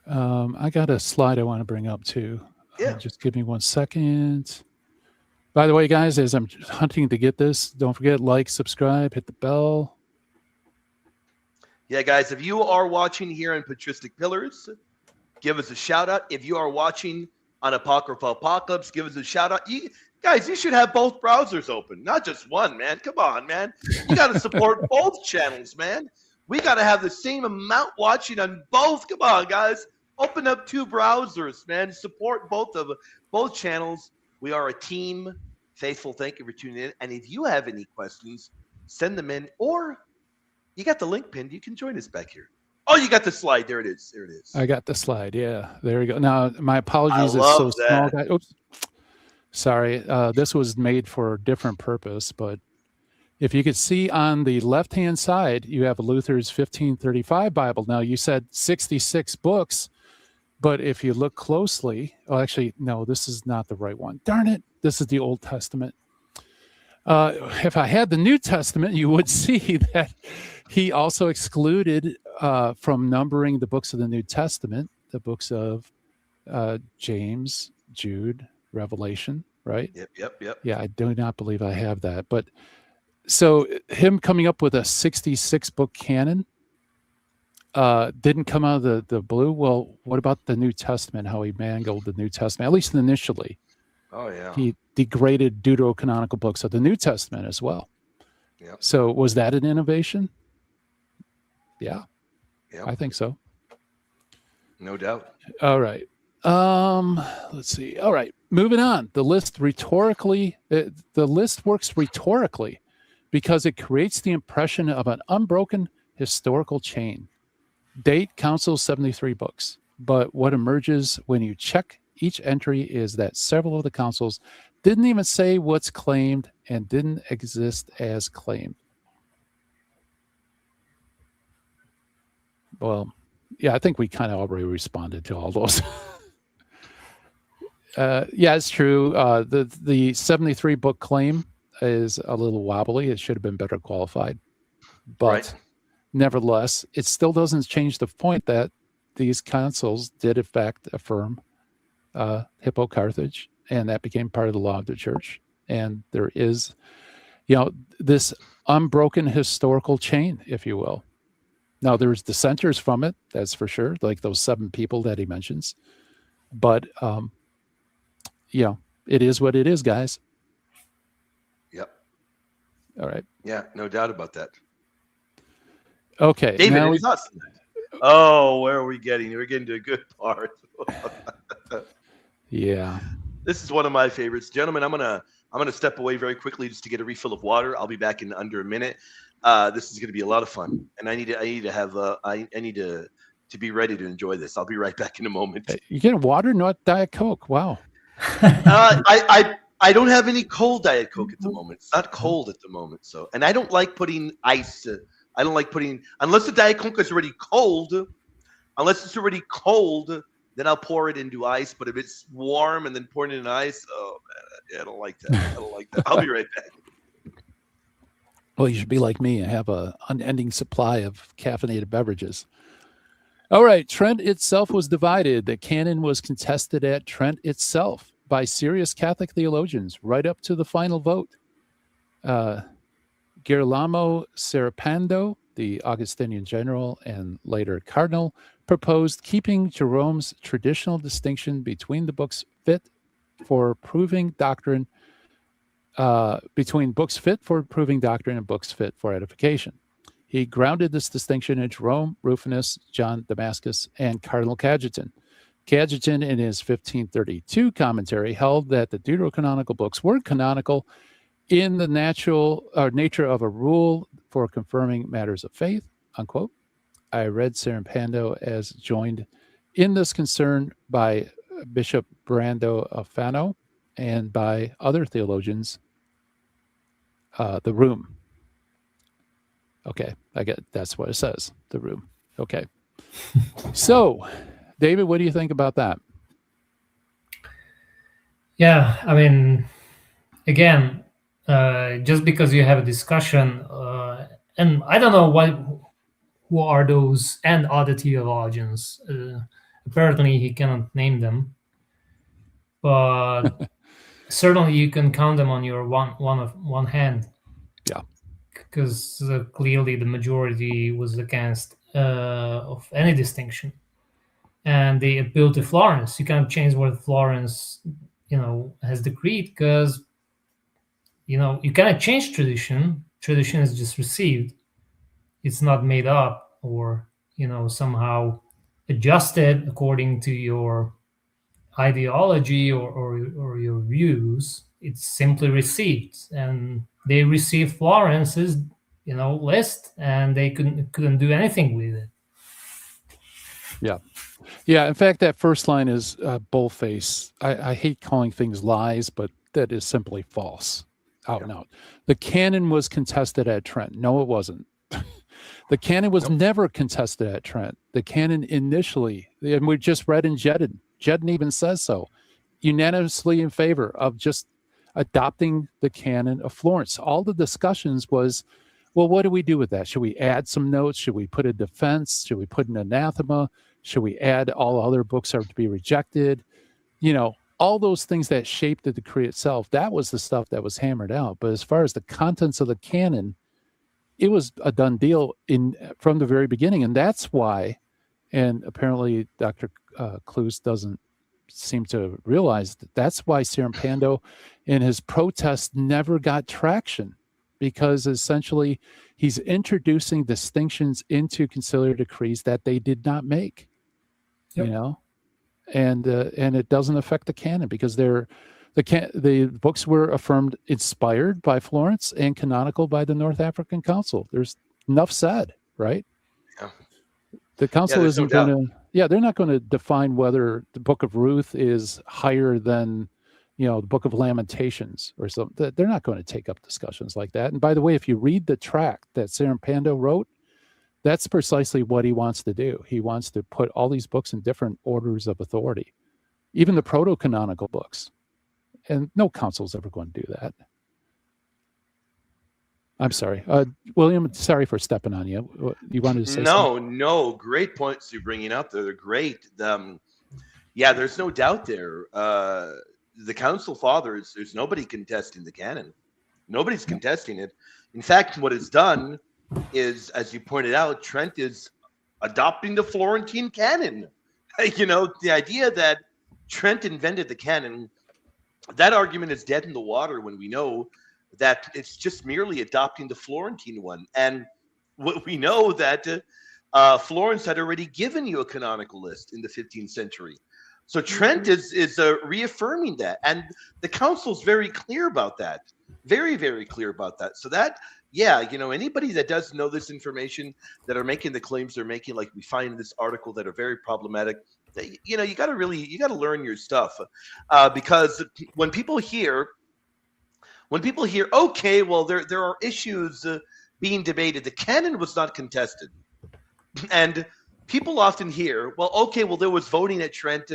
I got a slide I want to bring up too. Yeah. Just give me 1 second. By the way, guys, as I'm hunting to get this, don't forget, like, subscribe, hit the bell. Yeah, guys, if you are watching here on Patristic Pillars, give us a shout out. If you are watching on Apocrypha Apocalypse, give us a shout out. Guys, you should have both browsers open, not just one, man. Come on, man. You got to support both channels, man. We got to have the same amount watching on both. Come on, guys. Open up 2 browsers, man. Support both channels. We are a team. Faithful, thank you for tuning in. And if you have any questions, send them in. Or you got the link pinned. You can join us back here. Oh, you got the slide. There it is. There it is. I got the slide. Yeah, there we go. Now, my apologies. I It's so love small. that. Oops. Sorry, this was made for a different purpose, but if you could see on the left-hand side, you have Luther's 1535 Bible. Now, you said 66 books, but if you look closely, oh, actually, no, this is not the right one. Darn it, this is the Old Testament. If I had the New Testament, you would see that he also excluded from numbering the books of the New Testament, the books of James, Jude, Revelation, right? Yep. Yeah, I do not believe I have that. But so him coming up with a 66 book canon didn't come out of the blue. Well, what about the New Testament? How he mangled the New Testament, at least initially. Oh yeah. He degraded deuterocanonical books of the New Testament as well. Yep. So was that an innovation? Yeah. Yep. I think so. No doubt. All right. Let's see. All right. Moving on. The list works rhetorically because it creates the impression of an unbroken historical chain. Date counsels 73 books, but what emerges when you check each entry is that several of the councils didn't even say what's claimed and didn't exist as claimed. Well, yeah, I think we kind of already responded to all those. Yeah, it's true. The 73 book claim is a little wobbly. It should have been better qualified. But Right. nevertheless, it still doesn't change the point that these councils did, in fact, affirm Hippo Carthage, and that became part of the law of the church. And there is, this unbroken historical chain, if you will. Now, there's dissenters from it, that's for sure, like those 7 people that he mentions. But, it is what it is, guys. Yep. All right. Yeah, no doubt about that. Okay. David, now any thoughts on that? Oh, where are we getting? We're getting to a good part. Yeah. This is one of my favorites, gentlemen. I'm gonna step away very quickly just to get a refill of water. I'll be back in under a minute. This is gonna be a lot of fun, and I need to be ready to enjoy this. I'll be right back in a moment. You getting water, not Diet Coke? Wow. I don't have any cold Diet Coke at the moment. It's not cold at the moment, so and I don't like putting ice. I don't like putting unless the Diet Coke is already cold. Unless it's already cold, then I'll pour it into ice. But if it's warm and then pouring it in ice, oh man, yeah, I don't like that. I'll be right back. Well, you should be like me and have an unending supply of caffeinated beverages. All right. Trent itself was divided. The canon was contested at Trent itself by serious Catholic theologians right up to the final vote. Girolamo Serapando, the Augustinian general and later cardinal, proposed keeping Jerome's traditional distinction between the books fit for proving doctrine, between books fit for proving doctrine and books fit for edification. He grounded this distinction in Jerome, Rufinus, John Damascus, and Cardinal Cajetan. Cajetan, in his 1532 commentary, held that the deuterocanonical books were canonical in the nature of a rule for confirming matters of faith, unquote. I read Serapando as joined in this concern by Bishop Brando of Fano and by other theologians, the Room. Okay, that's what it says, the Room. Okay. So, David, what do you think about that? Yeah, I mean, again, just because you have a discussion, and I don't know who are those and other theologians. Apparently, he cannot name them, but certainly you can count them on your one hand. Yeah, because clearly the majority was against of any distinction, and they appealed to Florence. You can't change what Florence, has decreed, because you cannot change tradition. Tradition is just received. It's not made up or somehow adjusted according to your ideology or your views. It's simply received, and they received Florence's list, and they couldn't do anything with it. Yeah. In fact, that first line is boldface. I hate calling things lies, but that is simply false, out and out. The canon was contested at Trent. No, it wasn't. The canon was never contested at Trent. The canon initially, and we just read in Jedin even says so, unanimously in favor of just adopting the canon of Florence. All the discussions was, well, what do we do with that? Should we add some notes? Should we put a defense? Should we put an anathema? Should we add all other books are to be rejected? All those things that shaped the decree itself, that was the stuff that was hammered out. But as far as the contents of the canon, it was a done deal from the very beginning. And that's why, and apparently Dr. Cluse doesn't seem to realize that's why Serampando in his protest never got traction, because essentially he's introducing distinctions into conciliar decrees that they did not make, and it doesn't affect the canon because the books were affirmed inspired by Florence and canonical by the North African Council. There's enough said, right? Yeah. The council isn't going to, they're not going to define whether the Book of Ruth is higher than, the Book of Lamentations or something. They're not going to take up discussions like that. And by the way, if you read the tract that Serampando wrote, that's precisely what he wants to do. He wants to put all these books in different orders of authority, even the proto-canonical books. And no council is ever going to do that. I'm sorry. William, sorry for stepping on you. You wanted to say something? No. Great points you're bringing up there. They're great. There's no doubt there. The council fathers, there's nobody contesting the canon. Nobody's contesting it. In fact, what it's done is, as you pointed out, Trent is adopting the Florentine canon. The idea that Trent invented the canon, that argument is dead in the water when we know that it's just merely adopting the Florentine one. And we know that Florence had already given you a canonical list in the 15th century. So Trent is reaffirming that. And the council's very clear about that. Very, very clear about that. So that, anybody that does know this information, that are making the claims they're making, like we find in this article, that are very problematic, you got to learn your stuff, because when people hear, okay, well, there are issues being debated. The canon was not contested, and people often hear, well, okay, well, there was voting at Trent,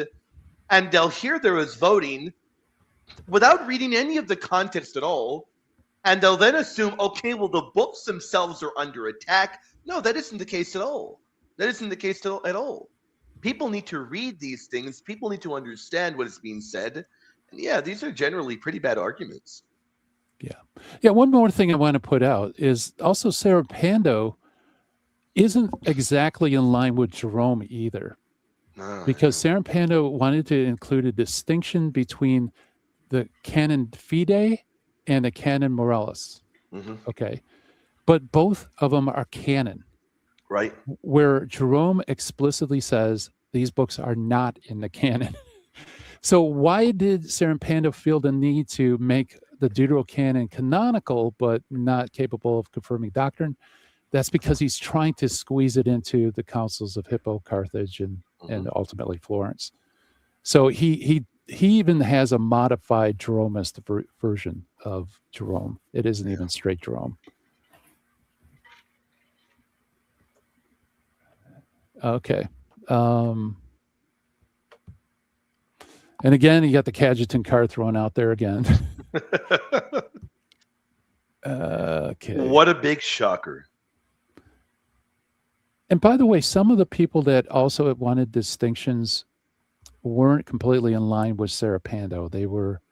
and they'll hear there was voting without reading any of the context at all, and they'll then assume, okay, well, the books themselves are under attack. No, that isn't the case at all. That isn't the case at all. People need to read these things. People need to understand what is being said. And these are generally pretty bad arguments. Yeah. One more thing I want to put out is also Serampando isn't exactly in line with Jerome either, because Serampando wanted to include a distinction between the canon fide and the canon moralis. Mm-hmm. Okay. But both of them are canon. Right. Where Jerome explicitly says these books are not in the canon. So why did Serampando feel the need to make the Deuterocanon canonical but not capable of confirming doctrine? That's because he's trying to squeeze it into the councils of Hippo, Carthage, and ultimately Florence. So he even has a modified Jeromist version of Jerome. It isn't even straight Jerome. Okay. And again, you got the Cajetan card thrown out there again. Okay. What a big shocker. And by the way, some of the people that also wanted distinctions weren't completely in line with Serampando. They were,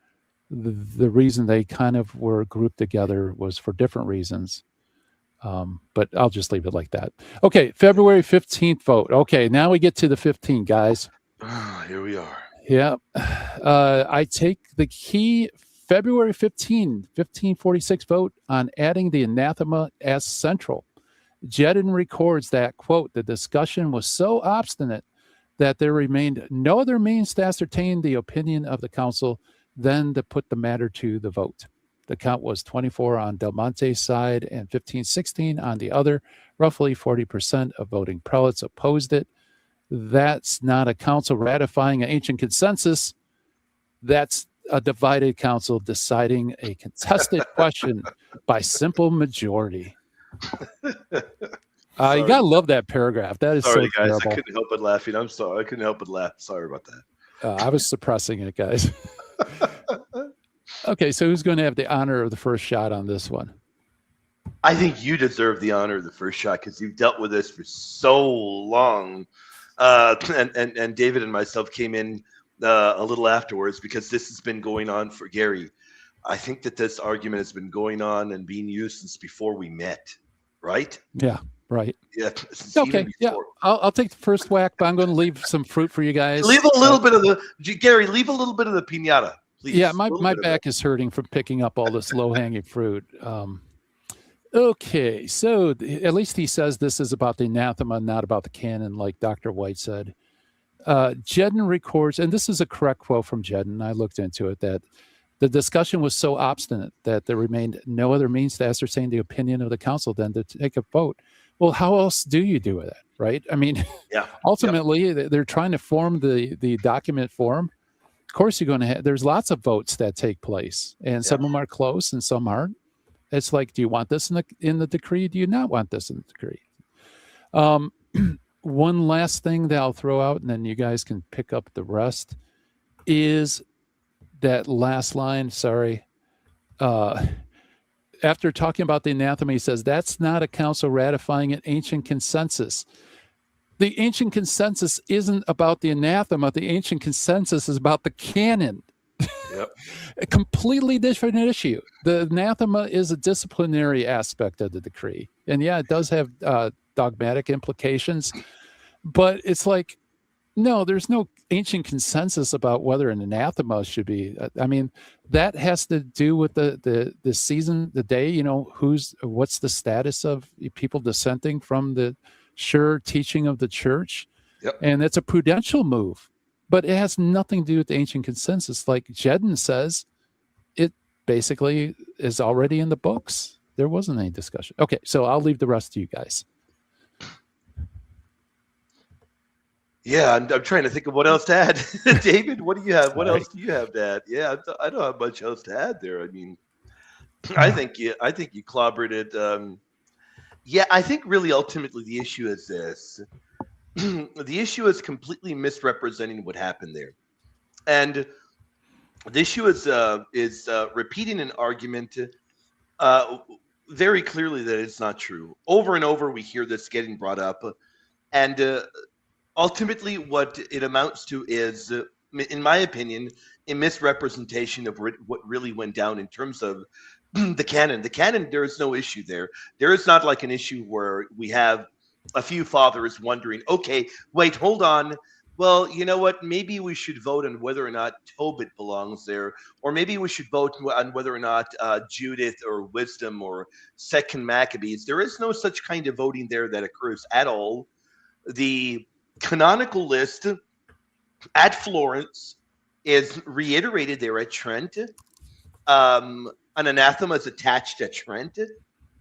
the reason they kind of were grouped together was for different reasons. But I'll just leave it like that. Okay, February 15th vote. Okay, now we get to the 15, guys. Here we are. Yeah. I take the key February 1546 vote on adding the anathema as central. Jedin records that, quote, the discussion was so obstinate that there remained no other means to ascertain the opinion of the council than to put the matter to the vote. The count was 24 on Del Monte's side and 1516 on the other. Roughly 40% of voting prelates opposed it. That's not a council ratifying an ancient consensus. That's a divided council deciding a contested question by simple majority. You gotta love that paragraph. That is sorry, so guys. terrible. I couldn't help but laughing. I'm sorry. I couldn't help but laugh. Sorry about that. I was suppressing it, guys. Okay, so who's going to have the honor of the first shot on this one? I think you deserve the honor of the first shot because you've dealt with this for so long. And David and myself came in a little afterwards because this has been going on for Gary. I think that this argument has been going on and being used since before we met, right? Yeah, right. Yeah. Okay, yeah. I'll take the first whack, but I'm going to leave some fruit for you guys. Leave a little bit of Gary, leave a little bit of the piñata, please. Yeah, my back is hurting from picking up all this low-hanging fruit. Okay, so at least he says this is about the anathema, not about the canon, like Dr. White said. Jedden records, and this is a correct quote from Jedden, I looked into it, that the discussion was so obstinate that there remained no other means to ascertain the opinion of the council than to take a vote. Well, how else do you do it, right? I mean, ultimately, they're trying to form the document form. Of course, you're going to have, there's lots of votes that take place, and some of them are close and some aren't. It's like, do you want this in the decree? Do you not want this in the decree? One last thing that I'll throw out, and then you guys can pick up the rest, is that last line. Sorry. After talking about the anathema, he says, that's not a council ratifying an ancient consensus. The ancient consensus isn't about the anathema. The ancient consensus is about the canon. Yep. A completely different issue. The anathema is a disciplinary aspect of the decree. And yeah, it does have dogmatic implications, but it's like, no, there's no ancient consensus about whether an anathema should be. I mean, that has to do with the season, the day, you know, what's the status of people dissenting from the sure teaching of the church. Yep. And it's a prudential move, but it has nothing to do with the ancient consensus. Like Jedden says, it basically is already in the books. There wasn't any discussion. Okay, so I'll leave the rest to you guys. Yeah, I'm trying to think of what else to add. David, what do you have? What else do you have to add? Yeah, I don't have much else to add there. I mean, I think you clobbered it. Yeah, I think really ultimately the issue is this. The issue is completely misrepresenting what happened there. And the issue is repeating an argument very clearly that it's not true. Over and over, we hear this getting brought up. And ultimately, what it amounts to is, in my opinion, a misrepresentation of what really went down in terms of the canon. The canon, there is no issue there. There is not like an issue where we have a few fathers wondering, okay, wait, hold on. Well, you know what? Maybe we should vote on whether or not Tobit belongs there, or maybe we should vote on whether or not Judith or Wisdom or Second Maccabees. There is no such kind of voting there that occurs at all. The canonical list at Florence is reiterated there at Trent. An anathema is attached at Trent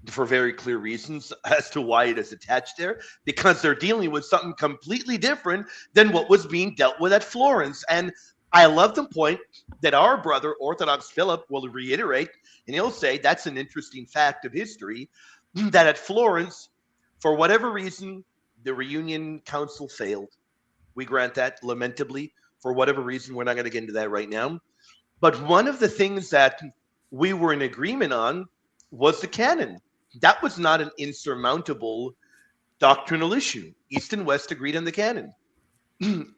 for very clear reasons as to why it is attached there, because they're dealing with something completely different than what was being dealt with at Florence. And I love the point that our brother, Orthodox Philip, will reiterate, and he'll say that's an interesting fact of history, that at Florence, for whatever reason, the reunion council failed. We grant that lamentably. For whatever reason, we're not going to get into that right now. But one of the things that we were in agreement on was the canon. That was not an insurmountable doctrinal issue. East and West agreed on the canon.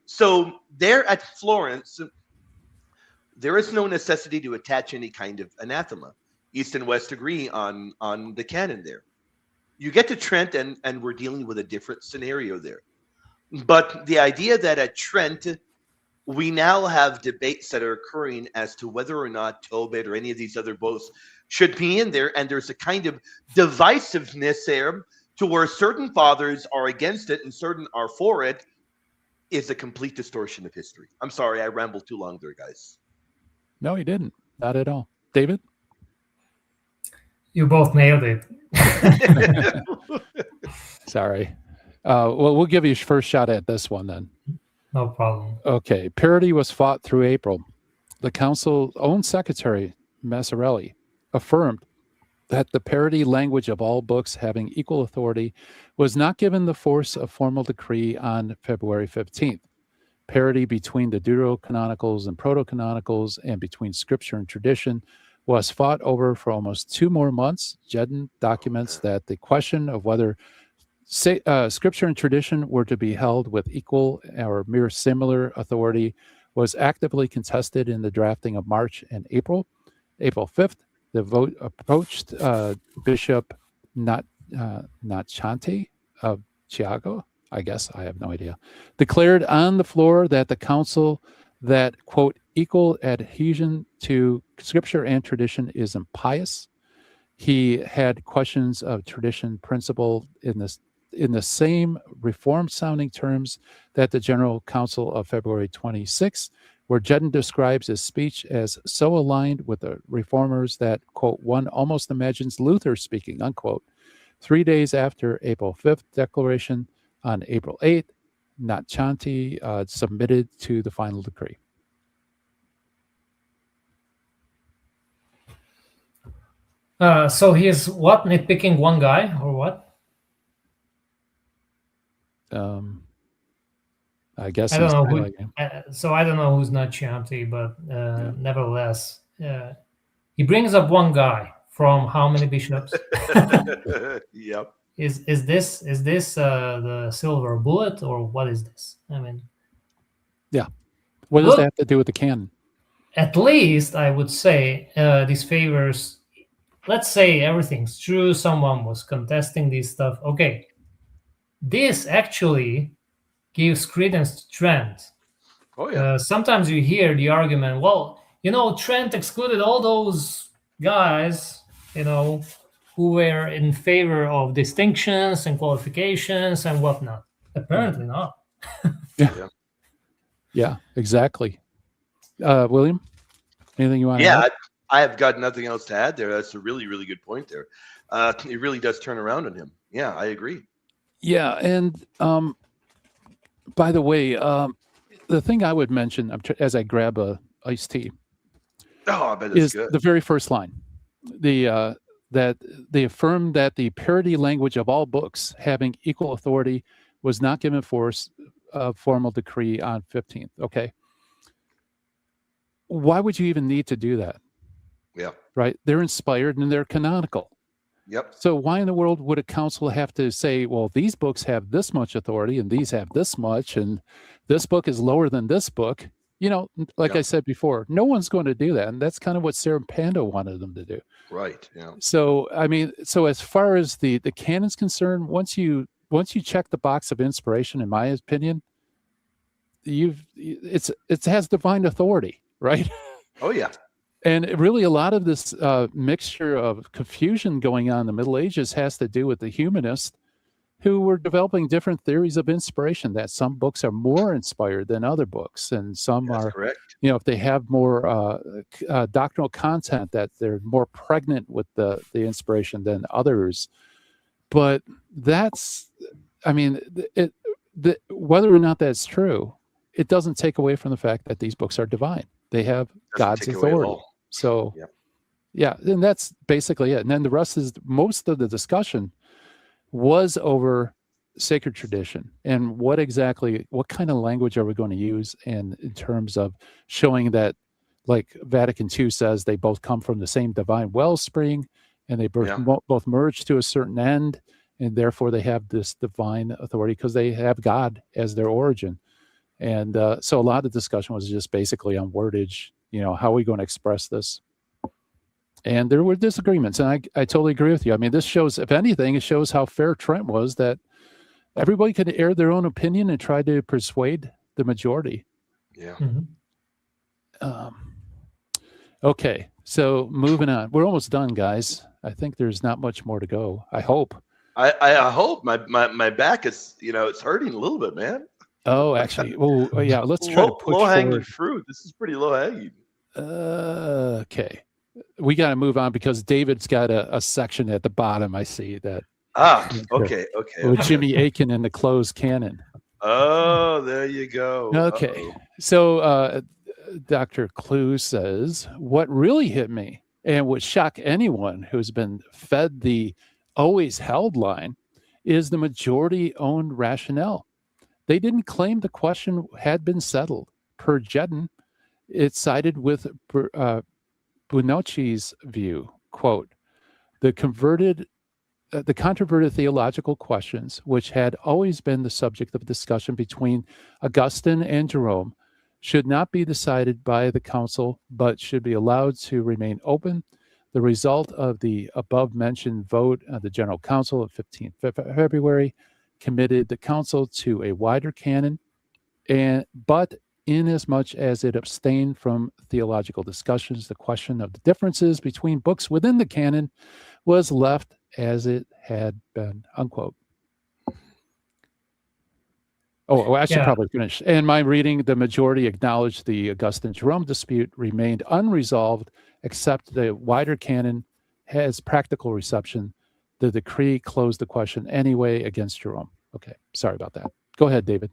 So there at Florence, there is no necessity to attach any kind of anathema. East and West agree on the canon there. You get to Trent, and we're dealing with a different scenario there. But the idea that at Trent, we now have debates that are occurring as to whether or not Tobit or any of these other books should be in there, and there's a kind of divisiveness there to where certain fathers are against it and certain are for it, is a complete distortion of history. I'm sorry, I rambled too long there, guys. No, you didn't. Not at all. David? You both nailed it. Sorry. Well, we'll give you first shot at this one then. No problem. Okay. Parity was fought through April. the council's own secretary, Massarelli, affirmed that the parody language of all books having equal authority was not given the force of formal decree on February 15th. Parity between the deuterocanonicals and proto-canonicals and between scripture and tradition was fought over for almost 2 more months. Jedden documents that the question of whether scripture and tradition were to be held with equal or mere similar authority was actively contested in the drafting of March and April. April 5th, the vote approached Bishop Nachante of Chicago, I guess, I have no idea, declared on the floor that the council that, quote, equal adhesion to scripture and tradition is impious. He had questions of tradition principle in the same reform-sounding terms that the General Council of February 26, where Jedden describes his speech as so aligned with the reformers that, quote, one almost imagines Luther speaking, unquote. 3 days after April 5th declaration, on April 8th, Nachante submitted to the final decree. So he's what, nitpicking one guy or what? I guess I don't know who. highlighting. So I don't know who's Nachante, but nevertheless, he brings up one guy from how many bishops? Yep. Is this the silver bullet, or what is this? I mean, what does that have to do with the canon? At least I would say this favors. Let's say everything's true. Someone was contesting this stuff. Okay, this actually gives credence to Trent. Oh yeah. Sometimes you hear the argument, well, Trent excluded all those guys, who were in favor of distinctions and qualifications and whatnot. Apparently not. Yeah, exactly. William, anything you want to add? I have got nothing else to add there. That's a really, really good point there. It really does turn around on him. Yeah, I agree. Yeah, and by the way, the thing I would mention as I grab a iced tea I bet it's is good. the very first line. That they affirmed that the parody language of all books having equal authority was not given force of formal decree on 15th. Okay. Why would you even need to do that? Yeah. Right? They're inspired and they're canonical. Yep. So why in the world would a council have to say, well, these books have this much authority and these have this much, and this book is lower than this book? I said before, no one's going to do that. And that's kind of what Sarah Pando wanted them to do. Right. Yeah. So, as far as the canon's concerned, once you check the box of inspiration, in my opinion, it has divine authority, right? Oh yeah. And really, a lot of this mixture of confusion going on in the Middle Ages has to do with the humanists who were developing different theories of inspiration, that some books are more inspired than other books, and some are correct. If they have more doctrinal content, that they're more pregnant with the inspiration than others. But that's, whether or not that's true, it doesn't take away from the fact that these books are divine. They have God's authority. So, and that's basically it. And then the rest is, most of the discussion was over sacred tradition and what kind of language are we going to use, and in terms of showing that, like Vatican II says, they both come from the same divine wellspring, and they both merge to a certain end, and therefore they have this divine authority because they have God as their origin. And so a lot of discussion was just basically on wordage, how are we going to express this? And there were disagreements, and I totally agree with you. This shows, if anything, it shows how fair Trent was, that everybody could air their own opinion and try to persuade the majority. Yeah. Mm-hmm. Okay, so moving on. We're almost done, guys. I think there's not much more to go. I hope. I hope. My back is, it's hurting a little bit, man. Oh, actually. Oh, yeah. Let's try to push low-hanging fruit. This is pretty low-hanging. Okay. We got to move on because David's got a section at the bottom. I see that. Okay. With Jimmy Aiken and the closed canon. Oh, there you go. Okay. So Dr. Clue says, what really hit me and would shock anyone who's been fed the always held line is the majority owned rationale. They didn't claim the question had been settled. Per Jedden, it sided with Bonacci's view, quote, the controverted theological questions, which had always been the subject of discussion between Augustine and Jerome, should not be decided by the council, but should be allowed to remain open. The result of the above-mentioned vote of the General Council of 15th February committed the council to a wider canon, but inasmuch as it abstained from theological discussions, the question of the differences between books within the canon was left as it had been, unquote. Oh, I should probably finish. In my reading, the majority acknowledged the Augustine-Jerome dispute remained unresolved, except the wider canon has practical reception. The decree closed the question anyway against Jerome. Okay, sorry about that. Go ahead, David.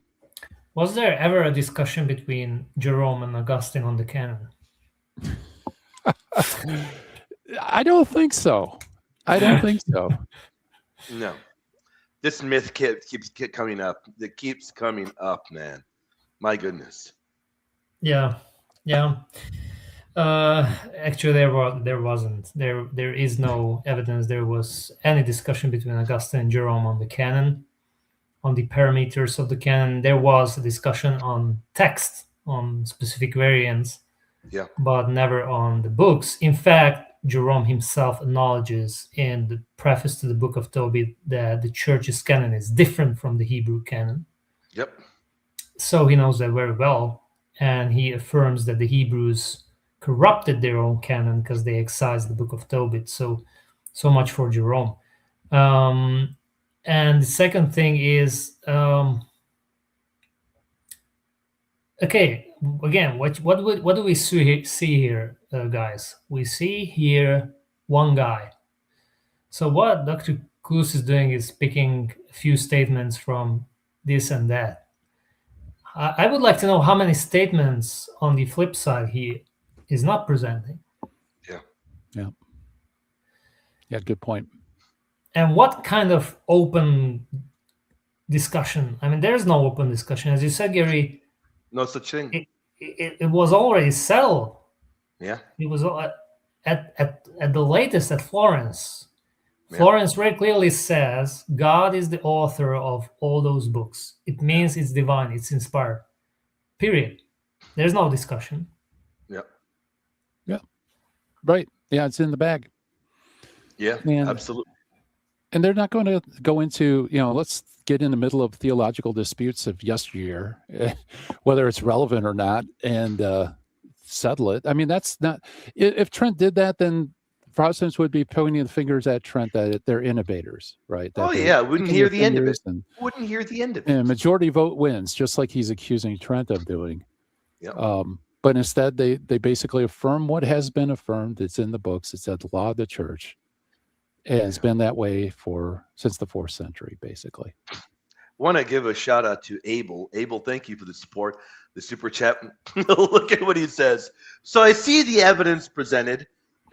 Was there ever a discussion between Jerome and Augustine on the canon? I don't think so. I don't think so. No. This myth keeps coming up. It keeps coming up, man. My goodness. Yeah. Actually, there wasn't. There is no evidence there was any discussion between Augustine and Jerome on the canon, on the parameters of the canon. There was a discussion on text, on specific variants, but never on the books. In fact, Jerome himself acknowledges in the preface to the Book of Tobit that the church's canon is different from the Hebrew canon. Yep. So he knows that very well, and he affirms that the Hebrews corrupted their own canon because they excised the Book of Tobit. So much for Jerome. And the second thing is, okay, again, what do we see here, guys? We see here one guy. So what Dr. Klus is doing is picking a few statements from this and that. I would like to know how many statements on the flip side he is not presenting. Yeah, good point. And what kind of open discussion? I mean, there's no open discussion. As you said, Gary, no such thing. It was already settled. Yeah. It was at the latest at Florence. Yeah. Florence very clearly says God is the author of all those books. It means it's divine, it's inspired. Period. There's no discussion. Yeah. Right. Yeah, it's in the bag. Yeah, absolutely. And they're not going to go into, let's get in the middle of theological disputes of yesteryear, whether it's relevant or not, and settle it. I mean, that's not, if Trent did that, then Protestants would be pointing the fingers at Trent that they're innovators, right? Wouldn't hear the end of it. Wouldn't hear the end of it. And majority vote wins, just like he's accusing Trent of doing. Yeah. But instead, they basically affirm what has been affirmed. It's in the books. It's at the law of the church. And it's been that way since the 4th century, basically. Want to give a shout out to Abel. Abel, thank you for the support, the super chat. Look at what he says. So I see the evidence presented,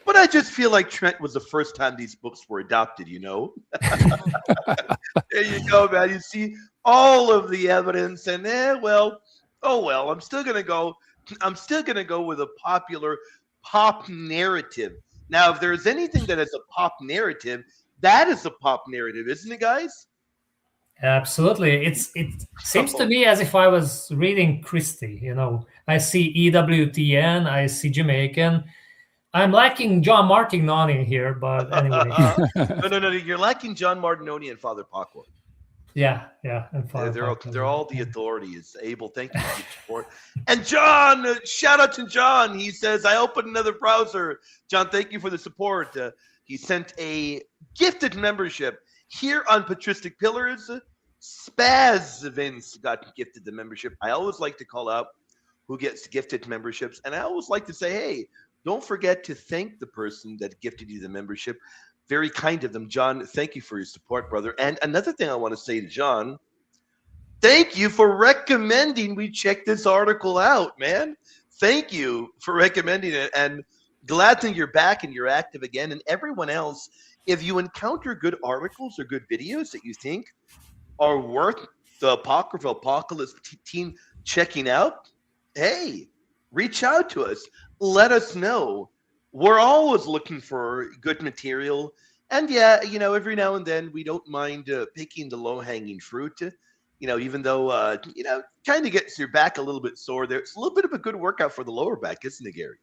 but I just feel like Trent was the first time these books were adopted, There you go, man. You see all of the evidence, and I'm still gonna go with a popular pop narrative. Now, if there's anything that is a pop narrative, that is a pop narrative, isn't it, guys? Absolutely. It seems to me as if I was reading Christie. I see EWTN, I see Jamaican. I'm lacking John Martignoni here, but anyway. No. You're lacking John Martignoni and Father Paco. Yeah. And they're all the authorities. Abel, thank you for your support. And John, shout out to John. He says, I opened another browser. John, thank you for the support. He sent a gifted membership here on Patristic Pillars. Spaz Vince got gifted the membership. I always like to call out who gets gifted memberships. And I always like to say, hey, don't forget to thank the person that gifted you the membership. Very kind of them. John, thank you for your support, brother. And another thing I want to say to John, thank you for recommending we check this article out, man. thank you for recommending it, and glad that you're back and you're active again. And everyone else, if you encounter good articles or good videos that you think are worth the Apocryphal Apocalypse team checking out, hey, reach out to us. Let us know. We're always looking for good material. And yeah, every now and then we don't mind picking the low-hanging fruit. Even though, kind of gets your back a little bit sore there. It's a little bit of a good workout for the lower back, isn't it, Gary?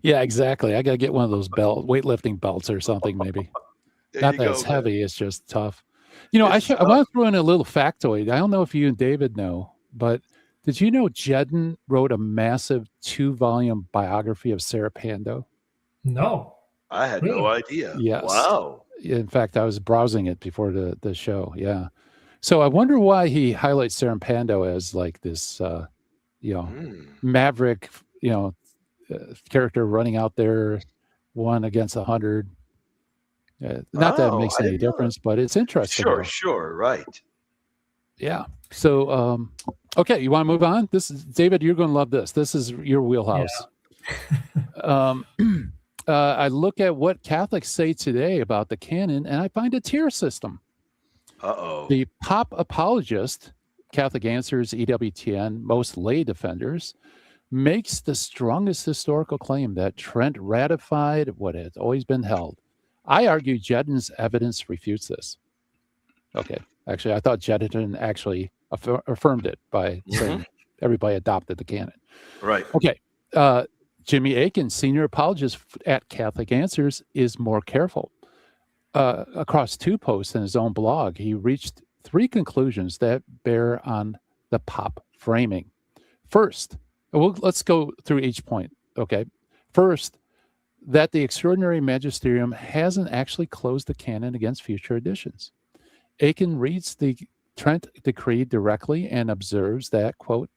Yeah, exactly. I got to get one of those weightlifting belts or something, maybe. Not that it's heavy, it's just tough. I want to throw in a little factoid. I don't know if you and David know, but did you know Jedden wrote a massive 2-volume biography of Sarah Pando? No. I had no idea. Yes. Wow. In fact, I was browsing it before the show. Yeah. So I wonder why he highlights Sarah Pando as like this, maverick, character running out there, 1 against 100. Not that it makes any difference, but it's interesting. Sure, right. Yeah. So, okay, you want to move on? This is David. You're going to love this. This is your wheelhouse. Yeah. I look at what Catholics say today about the canon, and I find a tier system. The pop apologist, Catholic Answers, EWTN, most lay defenders, makes the strongest historical claim that Trent ratified what had always been held. I argue Jedden's evidence refutes this. Okay. Actually, I thought Jedden actually affirmed it by saying everybody adopted the canon. Right. Okay. Jimmy Akin, senior apologist at Catholic Answers, is more careful. Across 2 posts in his own blog, he reached 3 conclusions that bear on the pop framing. First, let's go through each point. Okay. First, that the extraordinary magisterium hasn't actually closed the canon against future editions. Akin reads the Trent decree directly and observes that, quote,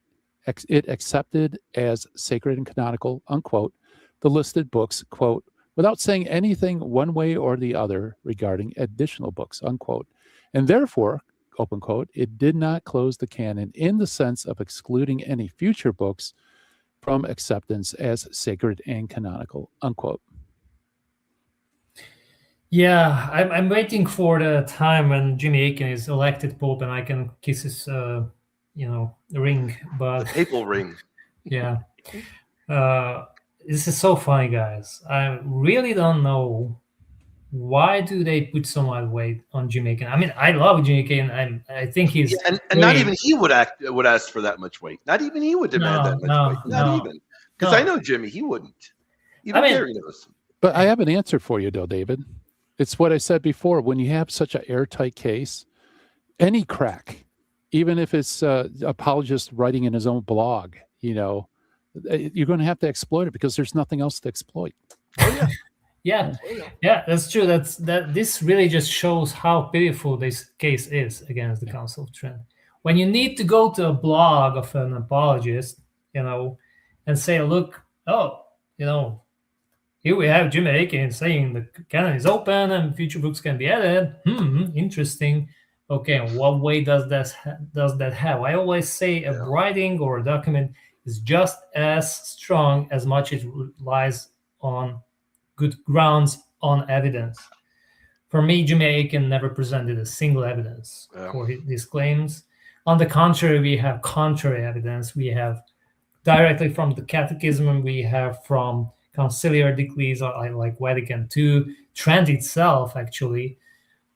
it accepted as sacred and canonical, unquote, the listed books, quote, without saying anything one way or the other regarding additional books, unquote. And therefore, open quote, it did not close the canon in the sense of excluding any future books from acceptance as sacred and canonical, unquote. Yeah, I'm waiting for the time when Jimmy Akin is elected Pope and I can kiss his, ring. But the papal ring. Yeah. This is so funny, guys. I really don't know why do they put so much weight on Jimmy Akin. I mean, I love Jimmy Akin. I think he's and not even he would ask for that much weight. Not even he would demand that much weight. Not even. Because I know Jimmy, he wouldn't. Even Gary knows. But I have an answer for you, though, David. It's what I said before. When you have such an airtight case, any crack, even if it's apologist writing in his own blog, you're going to have to exploit it because there's nothing else to exploit. Oh yeah. Yeah, that's true. This really just shows how pitiful this case is against the Council of Trent. When you need to go to a blog of an apologist, and say, look, here we have Jimmy Akin saying the canon is open and future books can be added. Interesting. Okay, and what way does that have? I always say a writing or a document is just as strong as much it relies on good grounds on evidence. For me, Jimmy Akin never presented a single evidence for his claims. On the contrary, we have contrary evidence. We have directly from the Catechism, and we have from conciliar decrees like Vatican II, Trent itself, actually,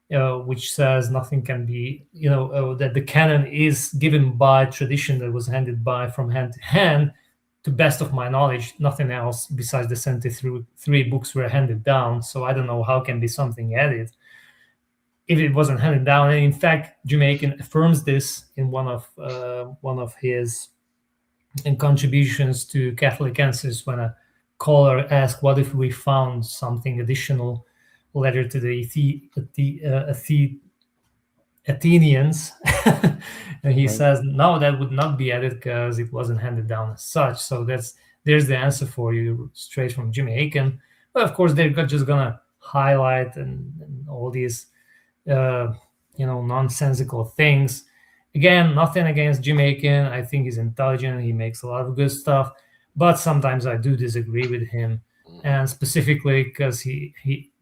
which says nothing can be, that the canon is given by tradition that was handed by from hand to hand. To best of my knowledge, nothing else besides the 73 books were handed down. So I don't know how can be something added if it wasn't handed down. And in fact, Jimmy Akin affirms this in one of his contributions to Catholic Answers when a caller asked, "What if we found something additional letter to the Athenians?" And he says, "No, that would not be added because it wasn't handed down as such." So there's the answer for you straight from Jimmy Akin. But of course, they're just gonna highlight and all these nonsensical things. again, nothing against Jim Aiken. I think he's intelligent. He makes a lot of good stuff, but sometimes I do disagree with him, and specifically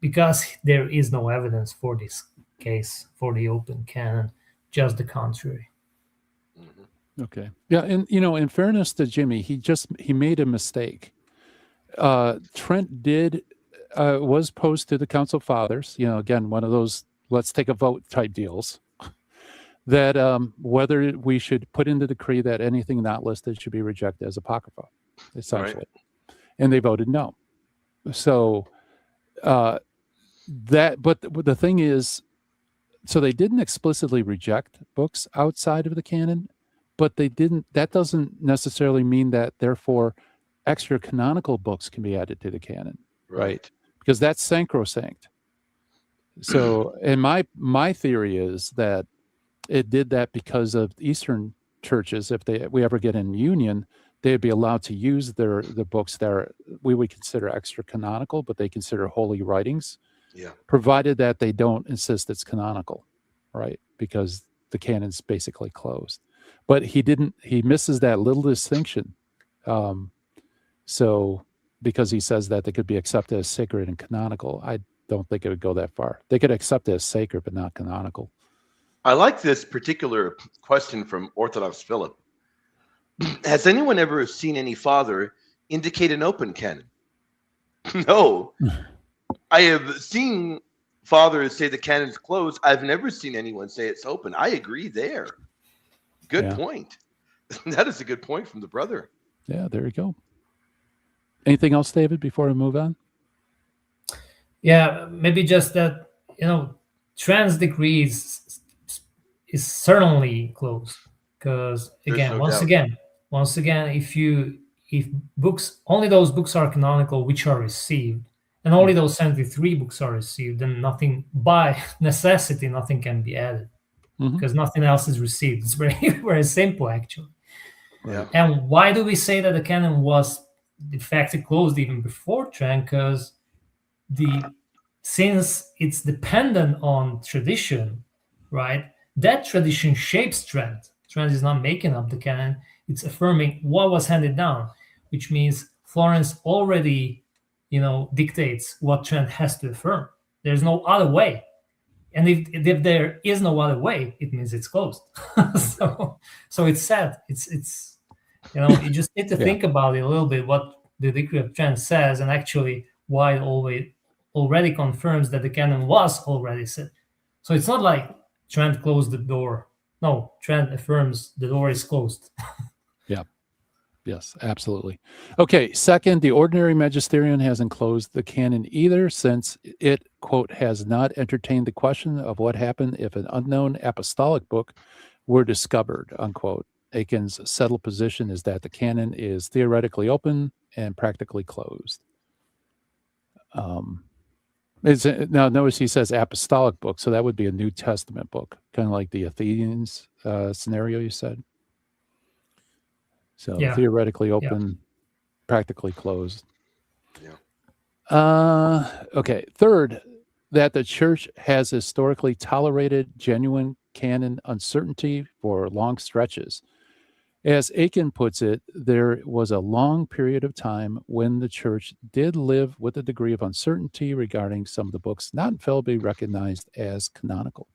because there is no evidence for this case for the open canon, just the contrary. Okay. Yeah, and in fairness to Jimmy, he made a mistake. Trent was posed to the Council Fathers. Again, one of those let's take a vote type deals. That whether we should put in the decree that anything not listed should be rejected as apocrypha, essentially, and they voted no. So but the thing is, so they didn't explicitly reject books outside of the canon, but they didn't. That doesn't necessarily mean that therefore extra canonical books can be added to the canon, right? Because that's sacrosanct. So, and my theory is that it did that because of Eastern churches. If we ever get in union, they'd be allowed to use the books that we would consider extra canonical, but they consider holy writings, provided that they don't insist it's canonical, right? Because the canon's basically closed. But he misses that little distinction. So because he says that they could be accepted as sacred and canonical, I don't think it would go that far. They could accept it as sacred, but not canonical. I like this particular question from Orthodox Philip. Has anyone ever seen any father indicate an open canon? No. I have seen fathers say the canon's closed. I've never seen anyone say it's open. I agree there. Good point. That is a good point from the brother. Yeah, there you go. Anything else, David, before we move on? Yeah, maybe just that, Trent's decree is certainly closed. Because again, once again, if books, only those books are canonical which are received, and only those 73 books are received, then nothing, by necessity, nothing can be added. Because nothing else is received. It's very, very simple, actually. Yeah. And why do we say that the canon was de facto closed even before Trent? Because since it's dependent on tradition, right? That tradition shapes Trent. Trent is not making up the canon; it's affirming what was handed down, which means Florence already, dictates what Trent has to affirm. There's no other way. And if there is no other way, it means it's closed. so it's sad. It's you just need to think about it a little bit, what the decree of Trent says, and actually why it already confirms that the canon was already set. So it's not like Trent closed the door. No, Trent affirms the door is closed. Yeah. Yes, absolutely. Okay, second, the ordinary magisterium hasn't closed the canon either, since it, quote, has not entertained the question of what happened if an unknown apostolic book were discovered, unquote. Aiken's settled position is that the canon is theoretically open and practically closed. Now, notice he says apostolic book, so that would be a New Testament book, kind of like the Athenians scenario you said. So theoretically open, practically closed. Yeah. Okay. Third, that the church has historically tolerated genuine canon uncertainty for long stretches. As Aiken puts it, there was a long period of time when the church did live with a degree of uncertainty regarding some of the books not infallibly recognized as canonical.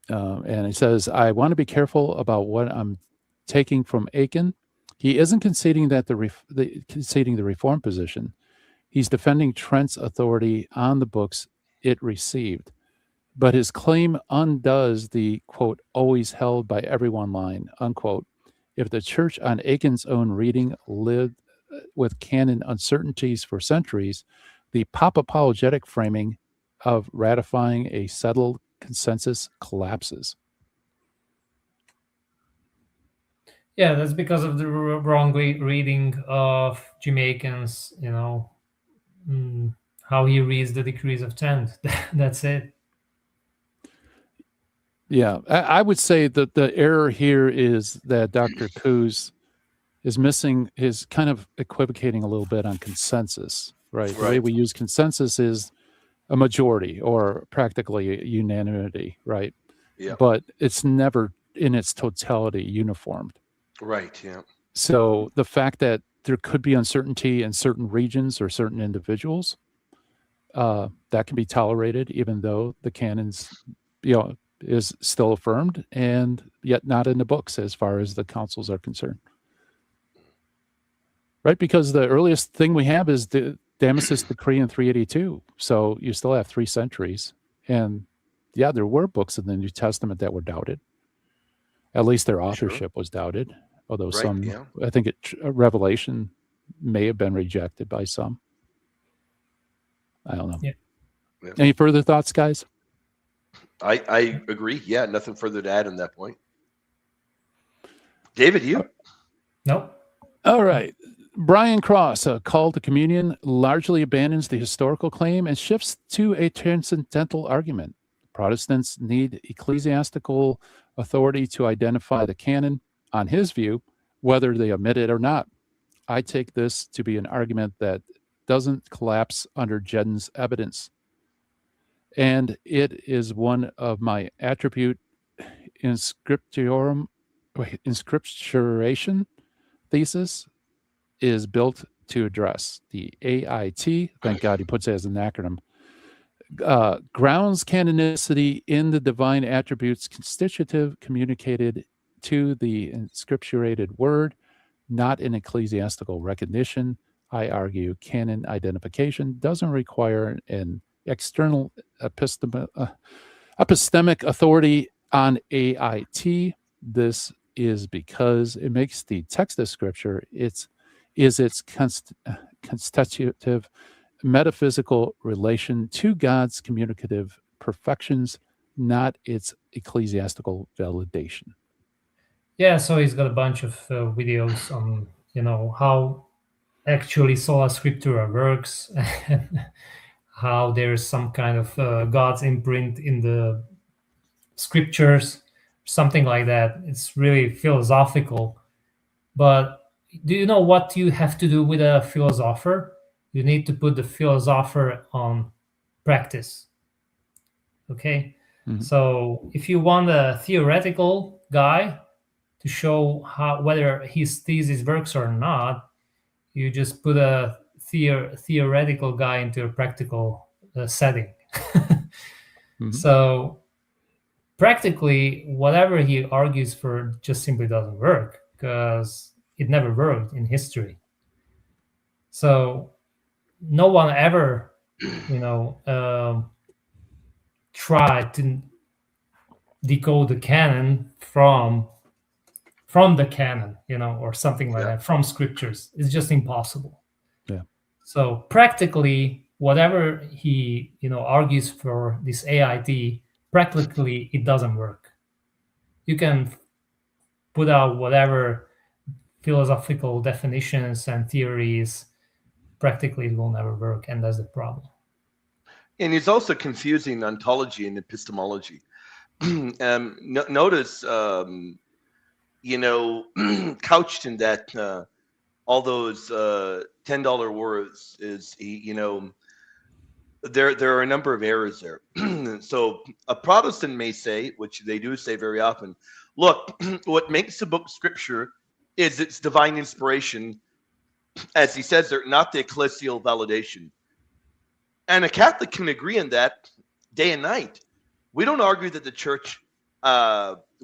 And he says, I want to be careful about what I'm taking from Aiken. He isn't conceding that conceding the reform position. He's defending Trent's authority on the books it received. But his claim undoes the, quote, always held by everyone line, unquote. If the church on Aiken's own reading lived with canon uncertainties for centuries, the pop apologetic framing of ratifying a settled consensus collapses. Yeah, that's because of the wrong reading of Jim Aiken's, how he reads the decrees of Trent. That's it. Yeah, I would say that the error here is that Dr. Coos is kind of equivocating a little bit on consensus, right? The way we use consensus is a majority or practically unanimity, right? Yeah. but it's never in its totality uniformed. Right. Yeah. So the fact that there could be uncertainty in certain regions or certain individuals, that can be tolerated, even though the canons, is still affirmed and yet not in the books as far as the councils are concerned. Right, because the earliest thing we have is the Damascus Decree in 382. So you still have 3 centuries. And yeah, there were books in the New Testament that were doubted. At least their authorship was doubted, although Right. some, Yeah. I think Revelation may have been rejected by some. I don't know. Yeah. Yeah. Any further thoughts, guys? I agree. Yeah. Nothing further to add on that point. David, you? Nope. All right. Brian Cross, a call to communion largely abandons the historical claim and shifts to a transcendental argument. Protestants need ecclesiastical authority to identify the canon, on his view, whether they omit it or not. I take this to be an argument that doesn't collapse under Jedden's evidence. And it is one of my attribute inscripturation thesis is built to address. The AIT, thank God he puts it as an acronym, grounds canonicity in the divine attributes constitutive communicated to the inscripturated word, not in ecclesiastical recognition. I argue canon identification doesn't require an external epistemic authority on AIT. This is because it makes the text of Scripture its constitutive metaphysical relation to God's communicative perfections, not its ecclesiastical validation. Yeah, so he's got a bunch of videos on how actually sola scriptura works, and how there's some kind of God's imprint in the scriptures, something like that. It's really philosophical. But do you know what you have to do with a philosopher? You need to put the philosopher on practice. Okay? Mhm. So if you want a theoretical guy to show whether his thesis works or not, you just put a theoretical guy into a practical setting. Mhm. So practically, whatever he argues for just simply doesn't work, because it never worked in history. So no one ever, tried to decode the canon from the canon, or something like that, from scriptures. It's just impossible. Yeah. So practically, whatever he argues for this AIT, practically it doesn't work. You can put out whatever philosophical definitions and theories, practically it will never work, and that's the problem. And he's also confusing ontology and epistemology. Notice, couched in that all those $10 words is, there are a number of errors there. So a Protestant may say, which they do say very often, look, what makes a book scripture is its divine inspiration, as he says there, not the ecclesial validation. And a Catholic can agree on that day and night. We don't argue that the church,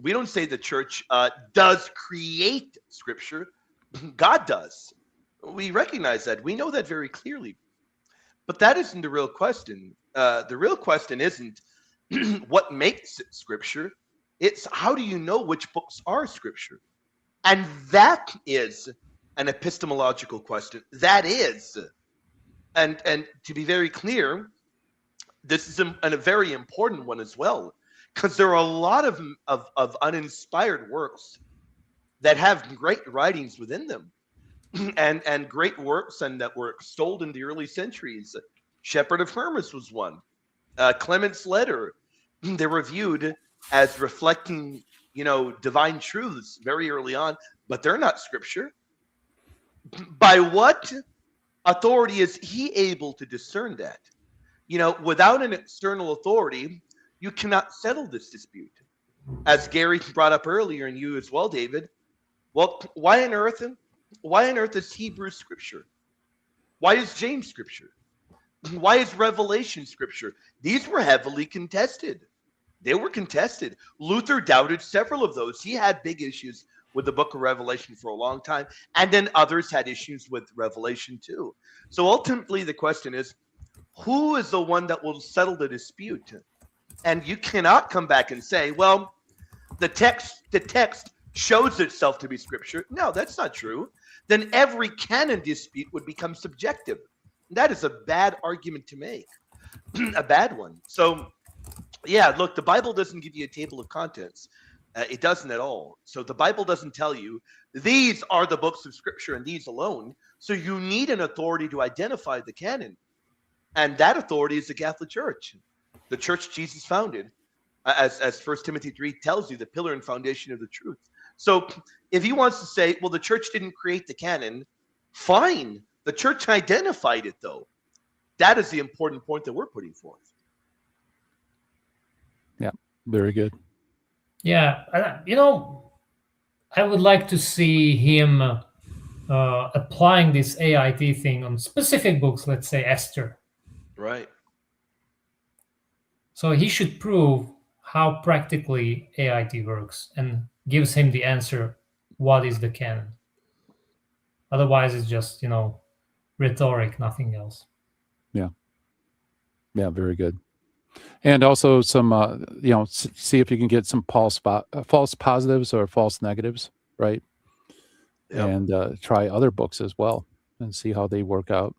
we don't say the church does create scripture. God does. We recognize that. We know that very clearly. But that isn't the real question. The real question isn't what makes it scripture. It's how do you know which books are scripture? And that is an epistemological question. That is. And to be very clear, this is a very important one as well, because there are a lot of uninspired works that have great writings within them, and great works, and that were extolled in the early centuries. Shepherd of Hermas was one. Clement's letter, they were viewed as reflecting, divine truths very early on, but they're not scripture. By what authority is he able to discern that? Without an external authority, you cannot settle this dispute. as Gary brought up earlier, and you as well, David. Well, why on earth is Hebrew scripture? Why is James scripture? Why is Revelation scripture? These were heavily contested. They were contested. Luther doubted several of those. He had big issues with the book of Revelation for a long time. And then others had issues with Revelation too. So ultimately, the question is, who is the one that will settle the dispute? And you cannot come back and say, well, the text shows itself to be scripture. No, that's not true. Then every canon dispute would become subjective. That is a bad argument to make, a bad one. So, yeah, look, the Bible doesn't give you a table of contents. It doesn't at all. So the Bible doesn't tell you these are the books of scripture and these alone. So you need an authority to identify the canon. And that authority is the Catholic Church, the church Jesus founded, as 1 Timothy 3 tells you, the pillar and foundation of the truth. So if he wants to say, well, the church didn't create the canon, fine. The church identified it, though. That is the important point that we're putting forth. Yeah, very good. Yeah, I would like to see him applying this AIT thing on specific books, let's say Esther. Right. So he should prove how practically AIT works and gives him the answer, what is the canon? Otherwise, it's just, rhetoric, nothing else. Yeah. Yeah, very good. And also some, see if you can get some false positives or false negatives, right? Yep. And try other books as well and see how they work out.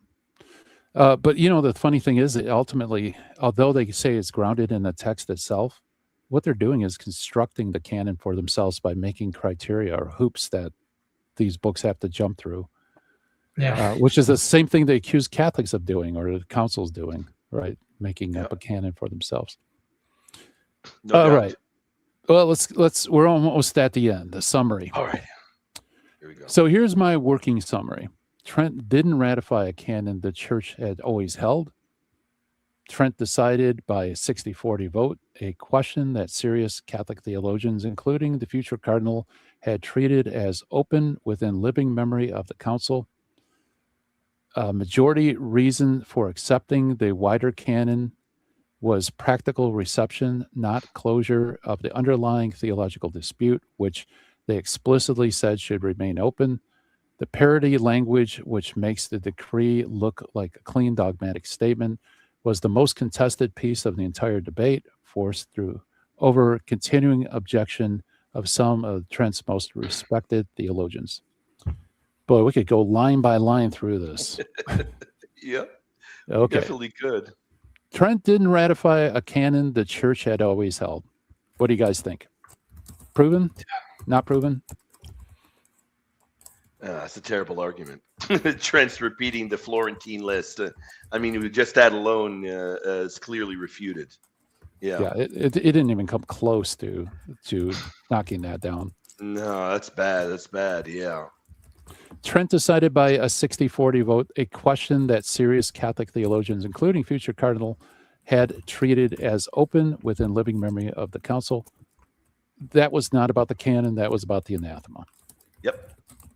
But, the funny thing is that ultimately, although they say it's grounded in the text itself, what they're doing is constructing the canon for themselves by making criteria or hoops that these books have to jump through. Yeah. Which is the same thing they accuse Catholics of doing or the councils doing, right? Making up a canon for themselves. All right. Well, we're almost at the end, the summary. All right. Here we go. So here's my working summary. Trent didn't ratify a canon the church had always held. Trent decided by a 60-40 vote a question that serious Catholic theologians, including the future cardinal, had treated as open within living memory of the council. A majority reason for accepting the wider canon was practical reception, not closure of the underlying theological dispute, which they explicitly said should remain open. The parody language, which makes the decree look like a clean dogmatic statement, was the most contested piece of the entire debate, forced through over continuing objection of some of Trent's most respected theologians. Boy, we could go line by line through this. Yeah. Okay. Definitely could. Trent didn't ratify a canon the church had always held. What do you guys think? Proven? Not proven? That's a terrible argument. Trent's repeating the Florentine list. Just that alone is clearly refuted. Yeah. It didn't even come close to knocking that down. No, that's bad. That's bad. Yeah. Trent decided by a 60-40 vote a question that serious Catholic theologians, including future cardinal, had treated as open within living memory of the council. That was not about the canon. That was about the anathema. Yep.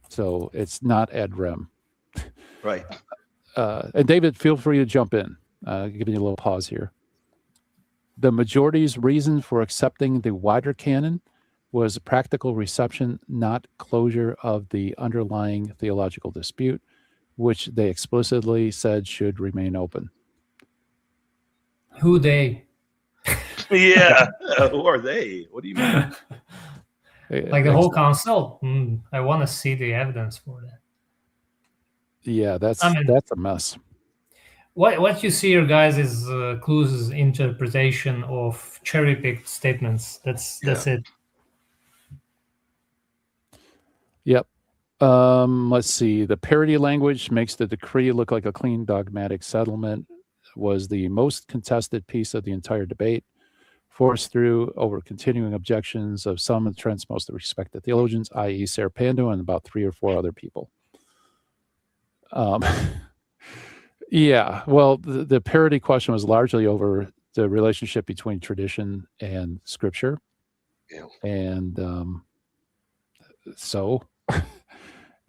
So it's not ad rem. Right. And David, feel free to jump in. Giving you a little pause here. The majority's reason for accepting the wider canon was practical reception, not closure of the underlying theological dispute, which they explicitly said should remain open. Who they? Yeah. Who are they? What do you mean? Like the whole council? I want to see the evidence for that. Yeah, that's a mess. What you see here, guys, is Cluse's interpretation of cherry-picked statements. That's it. Yep. Let's see. The parody language makes the decree look like a clean dogmatic settlement, was the most contested piece of the entire debate, forced through over continuing objections of some of Trent's most respected theologians, i.e. Serpando and about 3 or 4 other people. Yeah, well, the parody question was largely over the relationship between tradition and scripture. Yeah. And so,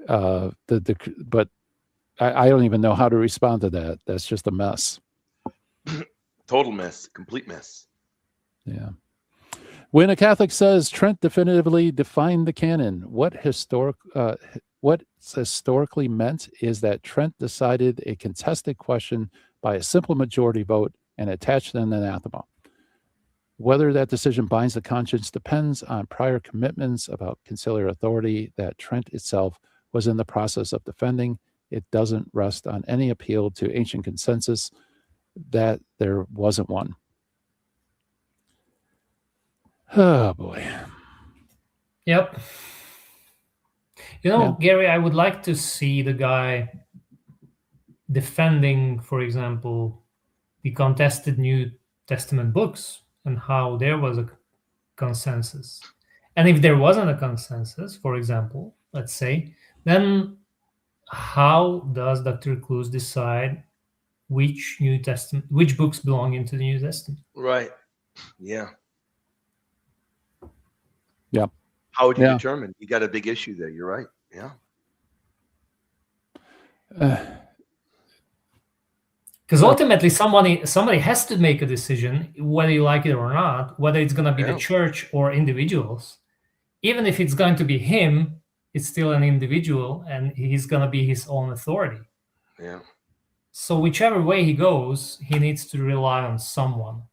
but I don't even know how to respond to that. That's just a mess. Total mess, complete mess. Yeah. When a Catholic says Trent definitively defined the canon, what's historically meant is that Trent decided a contested question by a simple majority vote and attached an anathema. Whether that decision binds the conscience depends on prior commitments about conciliar authority that Trent itself was in the process of defending. It doesn't rest on any appeal to ancient consensus that there wasn't one. Oh, boy. Yep. Gary, I would like to see the guy defending, for example, the contested New Testament books and how there was a consensus. And if there wasn't a consensus, for example, let's say, then how does Dr. Clues decide which books belong into the New Testament? Right. Yeah. Yeah. How would you determine? You got a big issue there. You're right. Yeah. Because ultimately, somebody has to make a decision, whether you like it or not, whether it's going to be the church or individuals. Even if it's going to be him, it's still an individual, and he's going to be his own authority. Yeah. So whichever way he goes, he needs to rely on someone.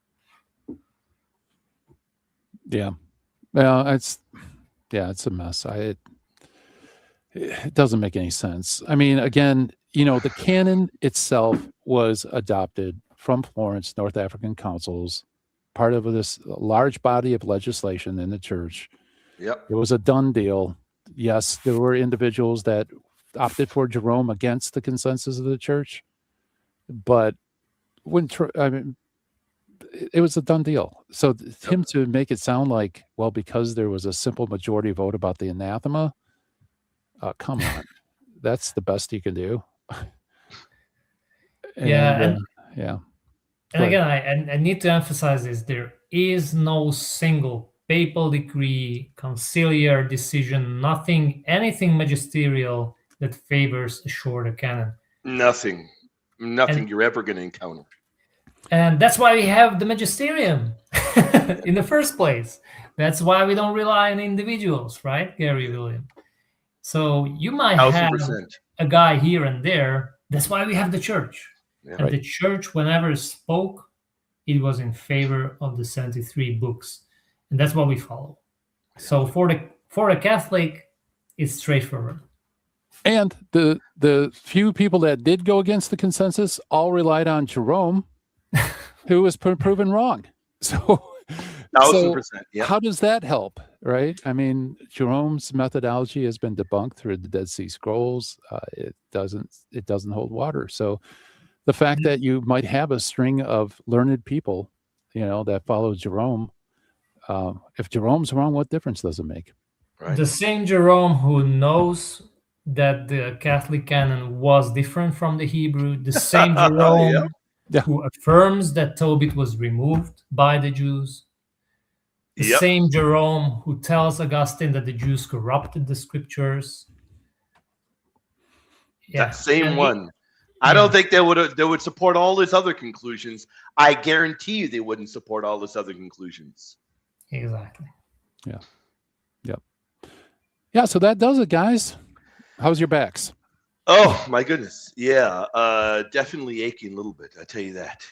Yeah. Well, it's a mess. It doesn't make any sense. I mean, again, the canon itself was adopted from Florence, North African councils, part of this large body of legislation in the church. Yep. It was a done deal. Yes, there were individuals that opted for Jerome against the consensus of the church, but it was a done deal. So him to make it sound like, well, because there was a simple majority vote about the anathema, come on, that's the best you can do. And again, I need to emphasize this: there is no single papal decree, conciliar decision, anything magisterial that favors a shorter canon. Nothing you're ever going to encounter. And that's why we have the magisterium in the first place. That's why we don't rely on individuals, right, Gary William? So you might have a guy here and there. That's why we have the church. Yeah. And the church, whenever it spoke, it was in favor of the 73 books. And that's what we follow. So for a Catholic, it's straightforward. And the few people that did go against the consensus all relied on Jerome, who was proven wrong. So 1,000%. Yeah. How does that help, right? I mean, Jerome's methodology has been debunked through the Dead Sea Scrolls. It doesn't hold water. So the fact that you might have a string of learned people, that follow Jerome, if Jerome's wrong, what difference does it make? Right. The same Jerome who knows that the Catholic canon was different from the Hebrew, the same Jerome who affirms that Tobit was removed by the Jews, the same Jerome who tells Augustine that the Jews corrupted the scriptures. Yeah. That same one. I don't think they would support all his other conclusions. I guarantee you they wouldn't support all his other conclusions. Exactly. Yeah. Yep. Yeah, so that does it, guys. How's your backs? Oh, my goodness. Yeah, definitely aching a little bit. I tell you that.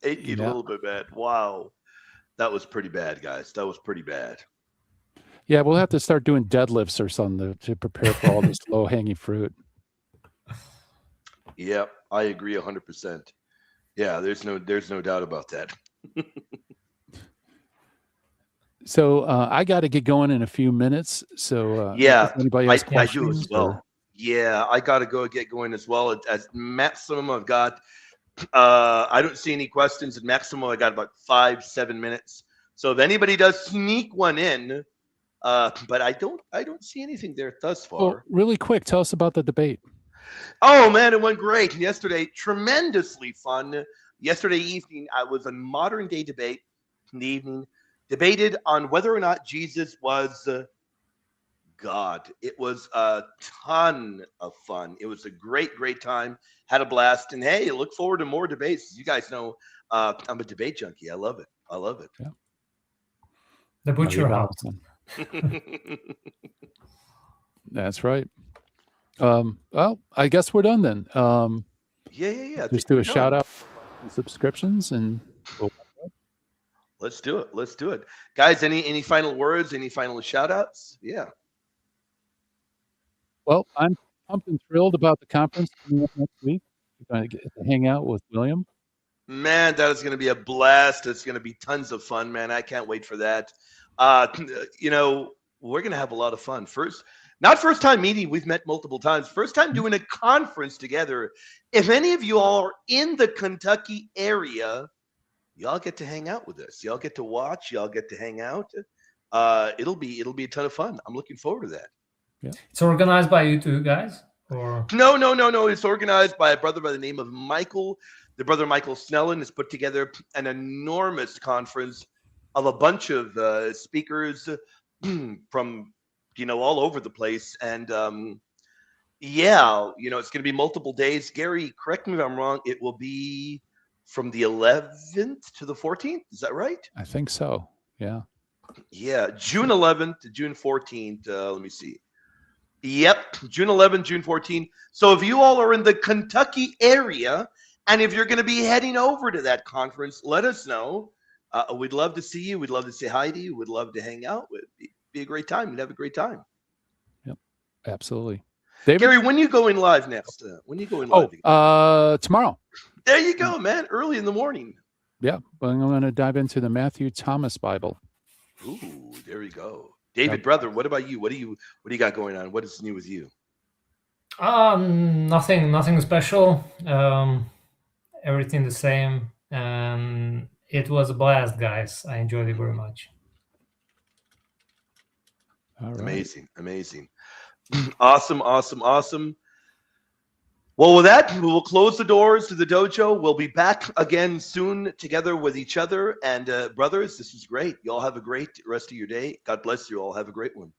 Aching a little bit bad. Wow. That was pretty bad, guys. That was pretty bad. Yeah, we'll have to start doing deadlifts or something to prepare for all this low-hanging fruit. Yeah, I agree 100%. Yeah, there's no doubt about that. So I got to get going in a few minutes. So anybody else I do as well. Or? Yeah, I got to get going as well. At maximum, I've got. I don't see any questions. At maximum, I got about 5-7 minutes. So if anybody does sneak one in, but I don't see anything there thus far. Well, really quick, tell us about the debate. Oh man, it went great yesterday. Tremendously fun. Yesterday evening, I was a modern day debate in the evening. debated on whether or not Jesus was God. It was a ton of fun. It was a great, great time. Had a blast. And hey, look forward to more debates. You guys know I'm a debate junkie. I love it. I love it. Yeah. The butcher house. That's right. Well, I guess we're done then. Yeah. Just do a shout out to subscriptions and let's do it. Let's do it. Guys, any final words? Any final shout outs? Yeah. Well, I'm pumped and thrilled about the conference coming up next week. We're going to get to hang out with William. Man, that is going to be a blast. It's going to be tons of fun, man. I can't wait for that. You know, we're going to have a lot of fun. Not first time meeting. We've met multiple times. First time doing a conference together. If any of you all are in the Kentucky area, y'all get to hang out with us. Y'all get to watch. Y'all get to hang out. It'll be a ton of fun. I'm looking forward to that. Yeah. It's organized by you two guys, or No. It's organized by a brother by the name of Michael. The brother Michael Snellen has put together an enormous conference of a bunch of speakers from all over the place, and it's going to be multiple days. Gary, correct me if I'm wrong. It will be from the 11th to the 14th. Is that right? I think so. Yeah. Yeah, June 11th to June 14th. Let me see. Yep, June 11th, June 14th. So if you all are in the Kentucky area, and if you're going to be heading over to that conference, let us know. We'd love to see you. We'd love to say hi to you. We'd love to hang out. It'd be a great time. We'd have a great time. Yep, absolutely. David? Gary, when are you going live next? When are you going live? Tomorrow. There you go, man. Early in the morning. Yeah, well, I'm going to dive into the Matthew Thomas Bible. Ooh, there you go. David, brother, what about you? What do you got going on? What is new with you? Nothing special. Everything the same. And it was a blast, guys. I enjoyed it very much. All right. Amazing. Awesome. Well, with that, we will close the doors to the dojo. We'll be back again soon together with each other. And brothers, this is great. You all have a great rest of your day. God bless you all. Have a great one.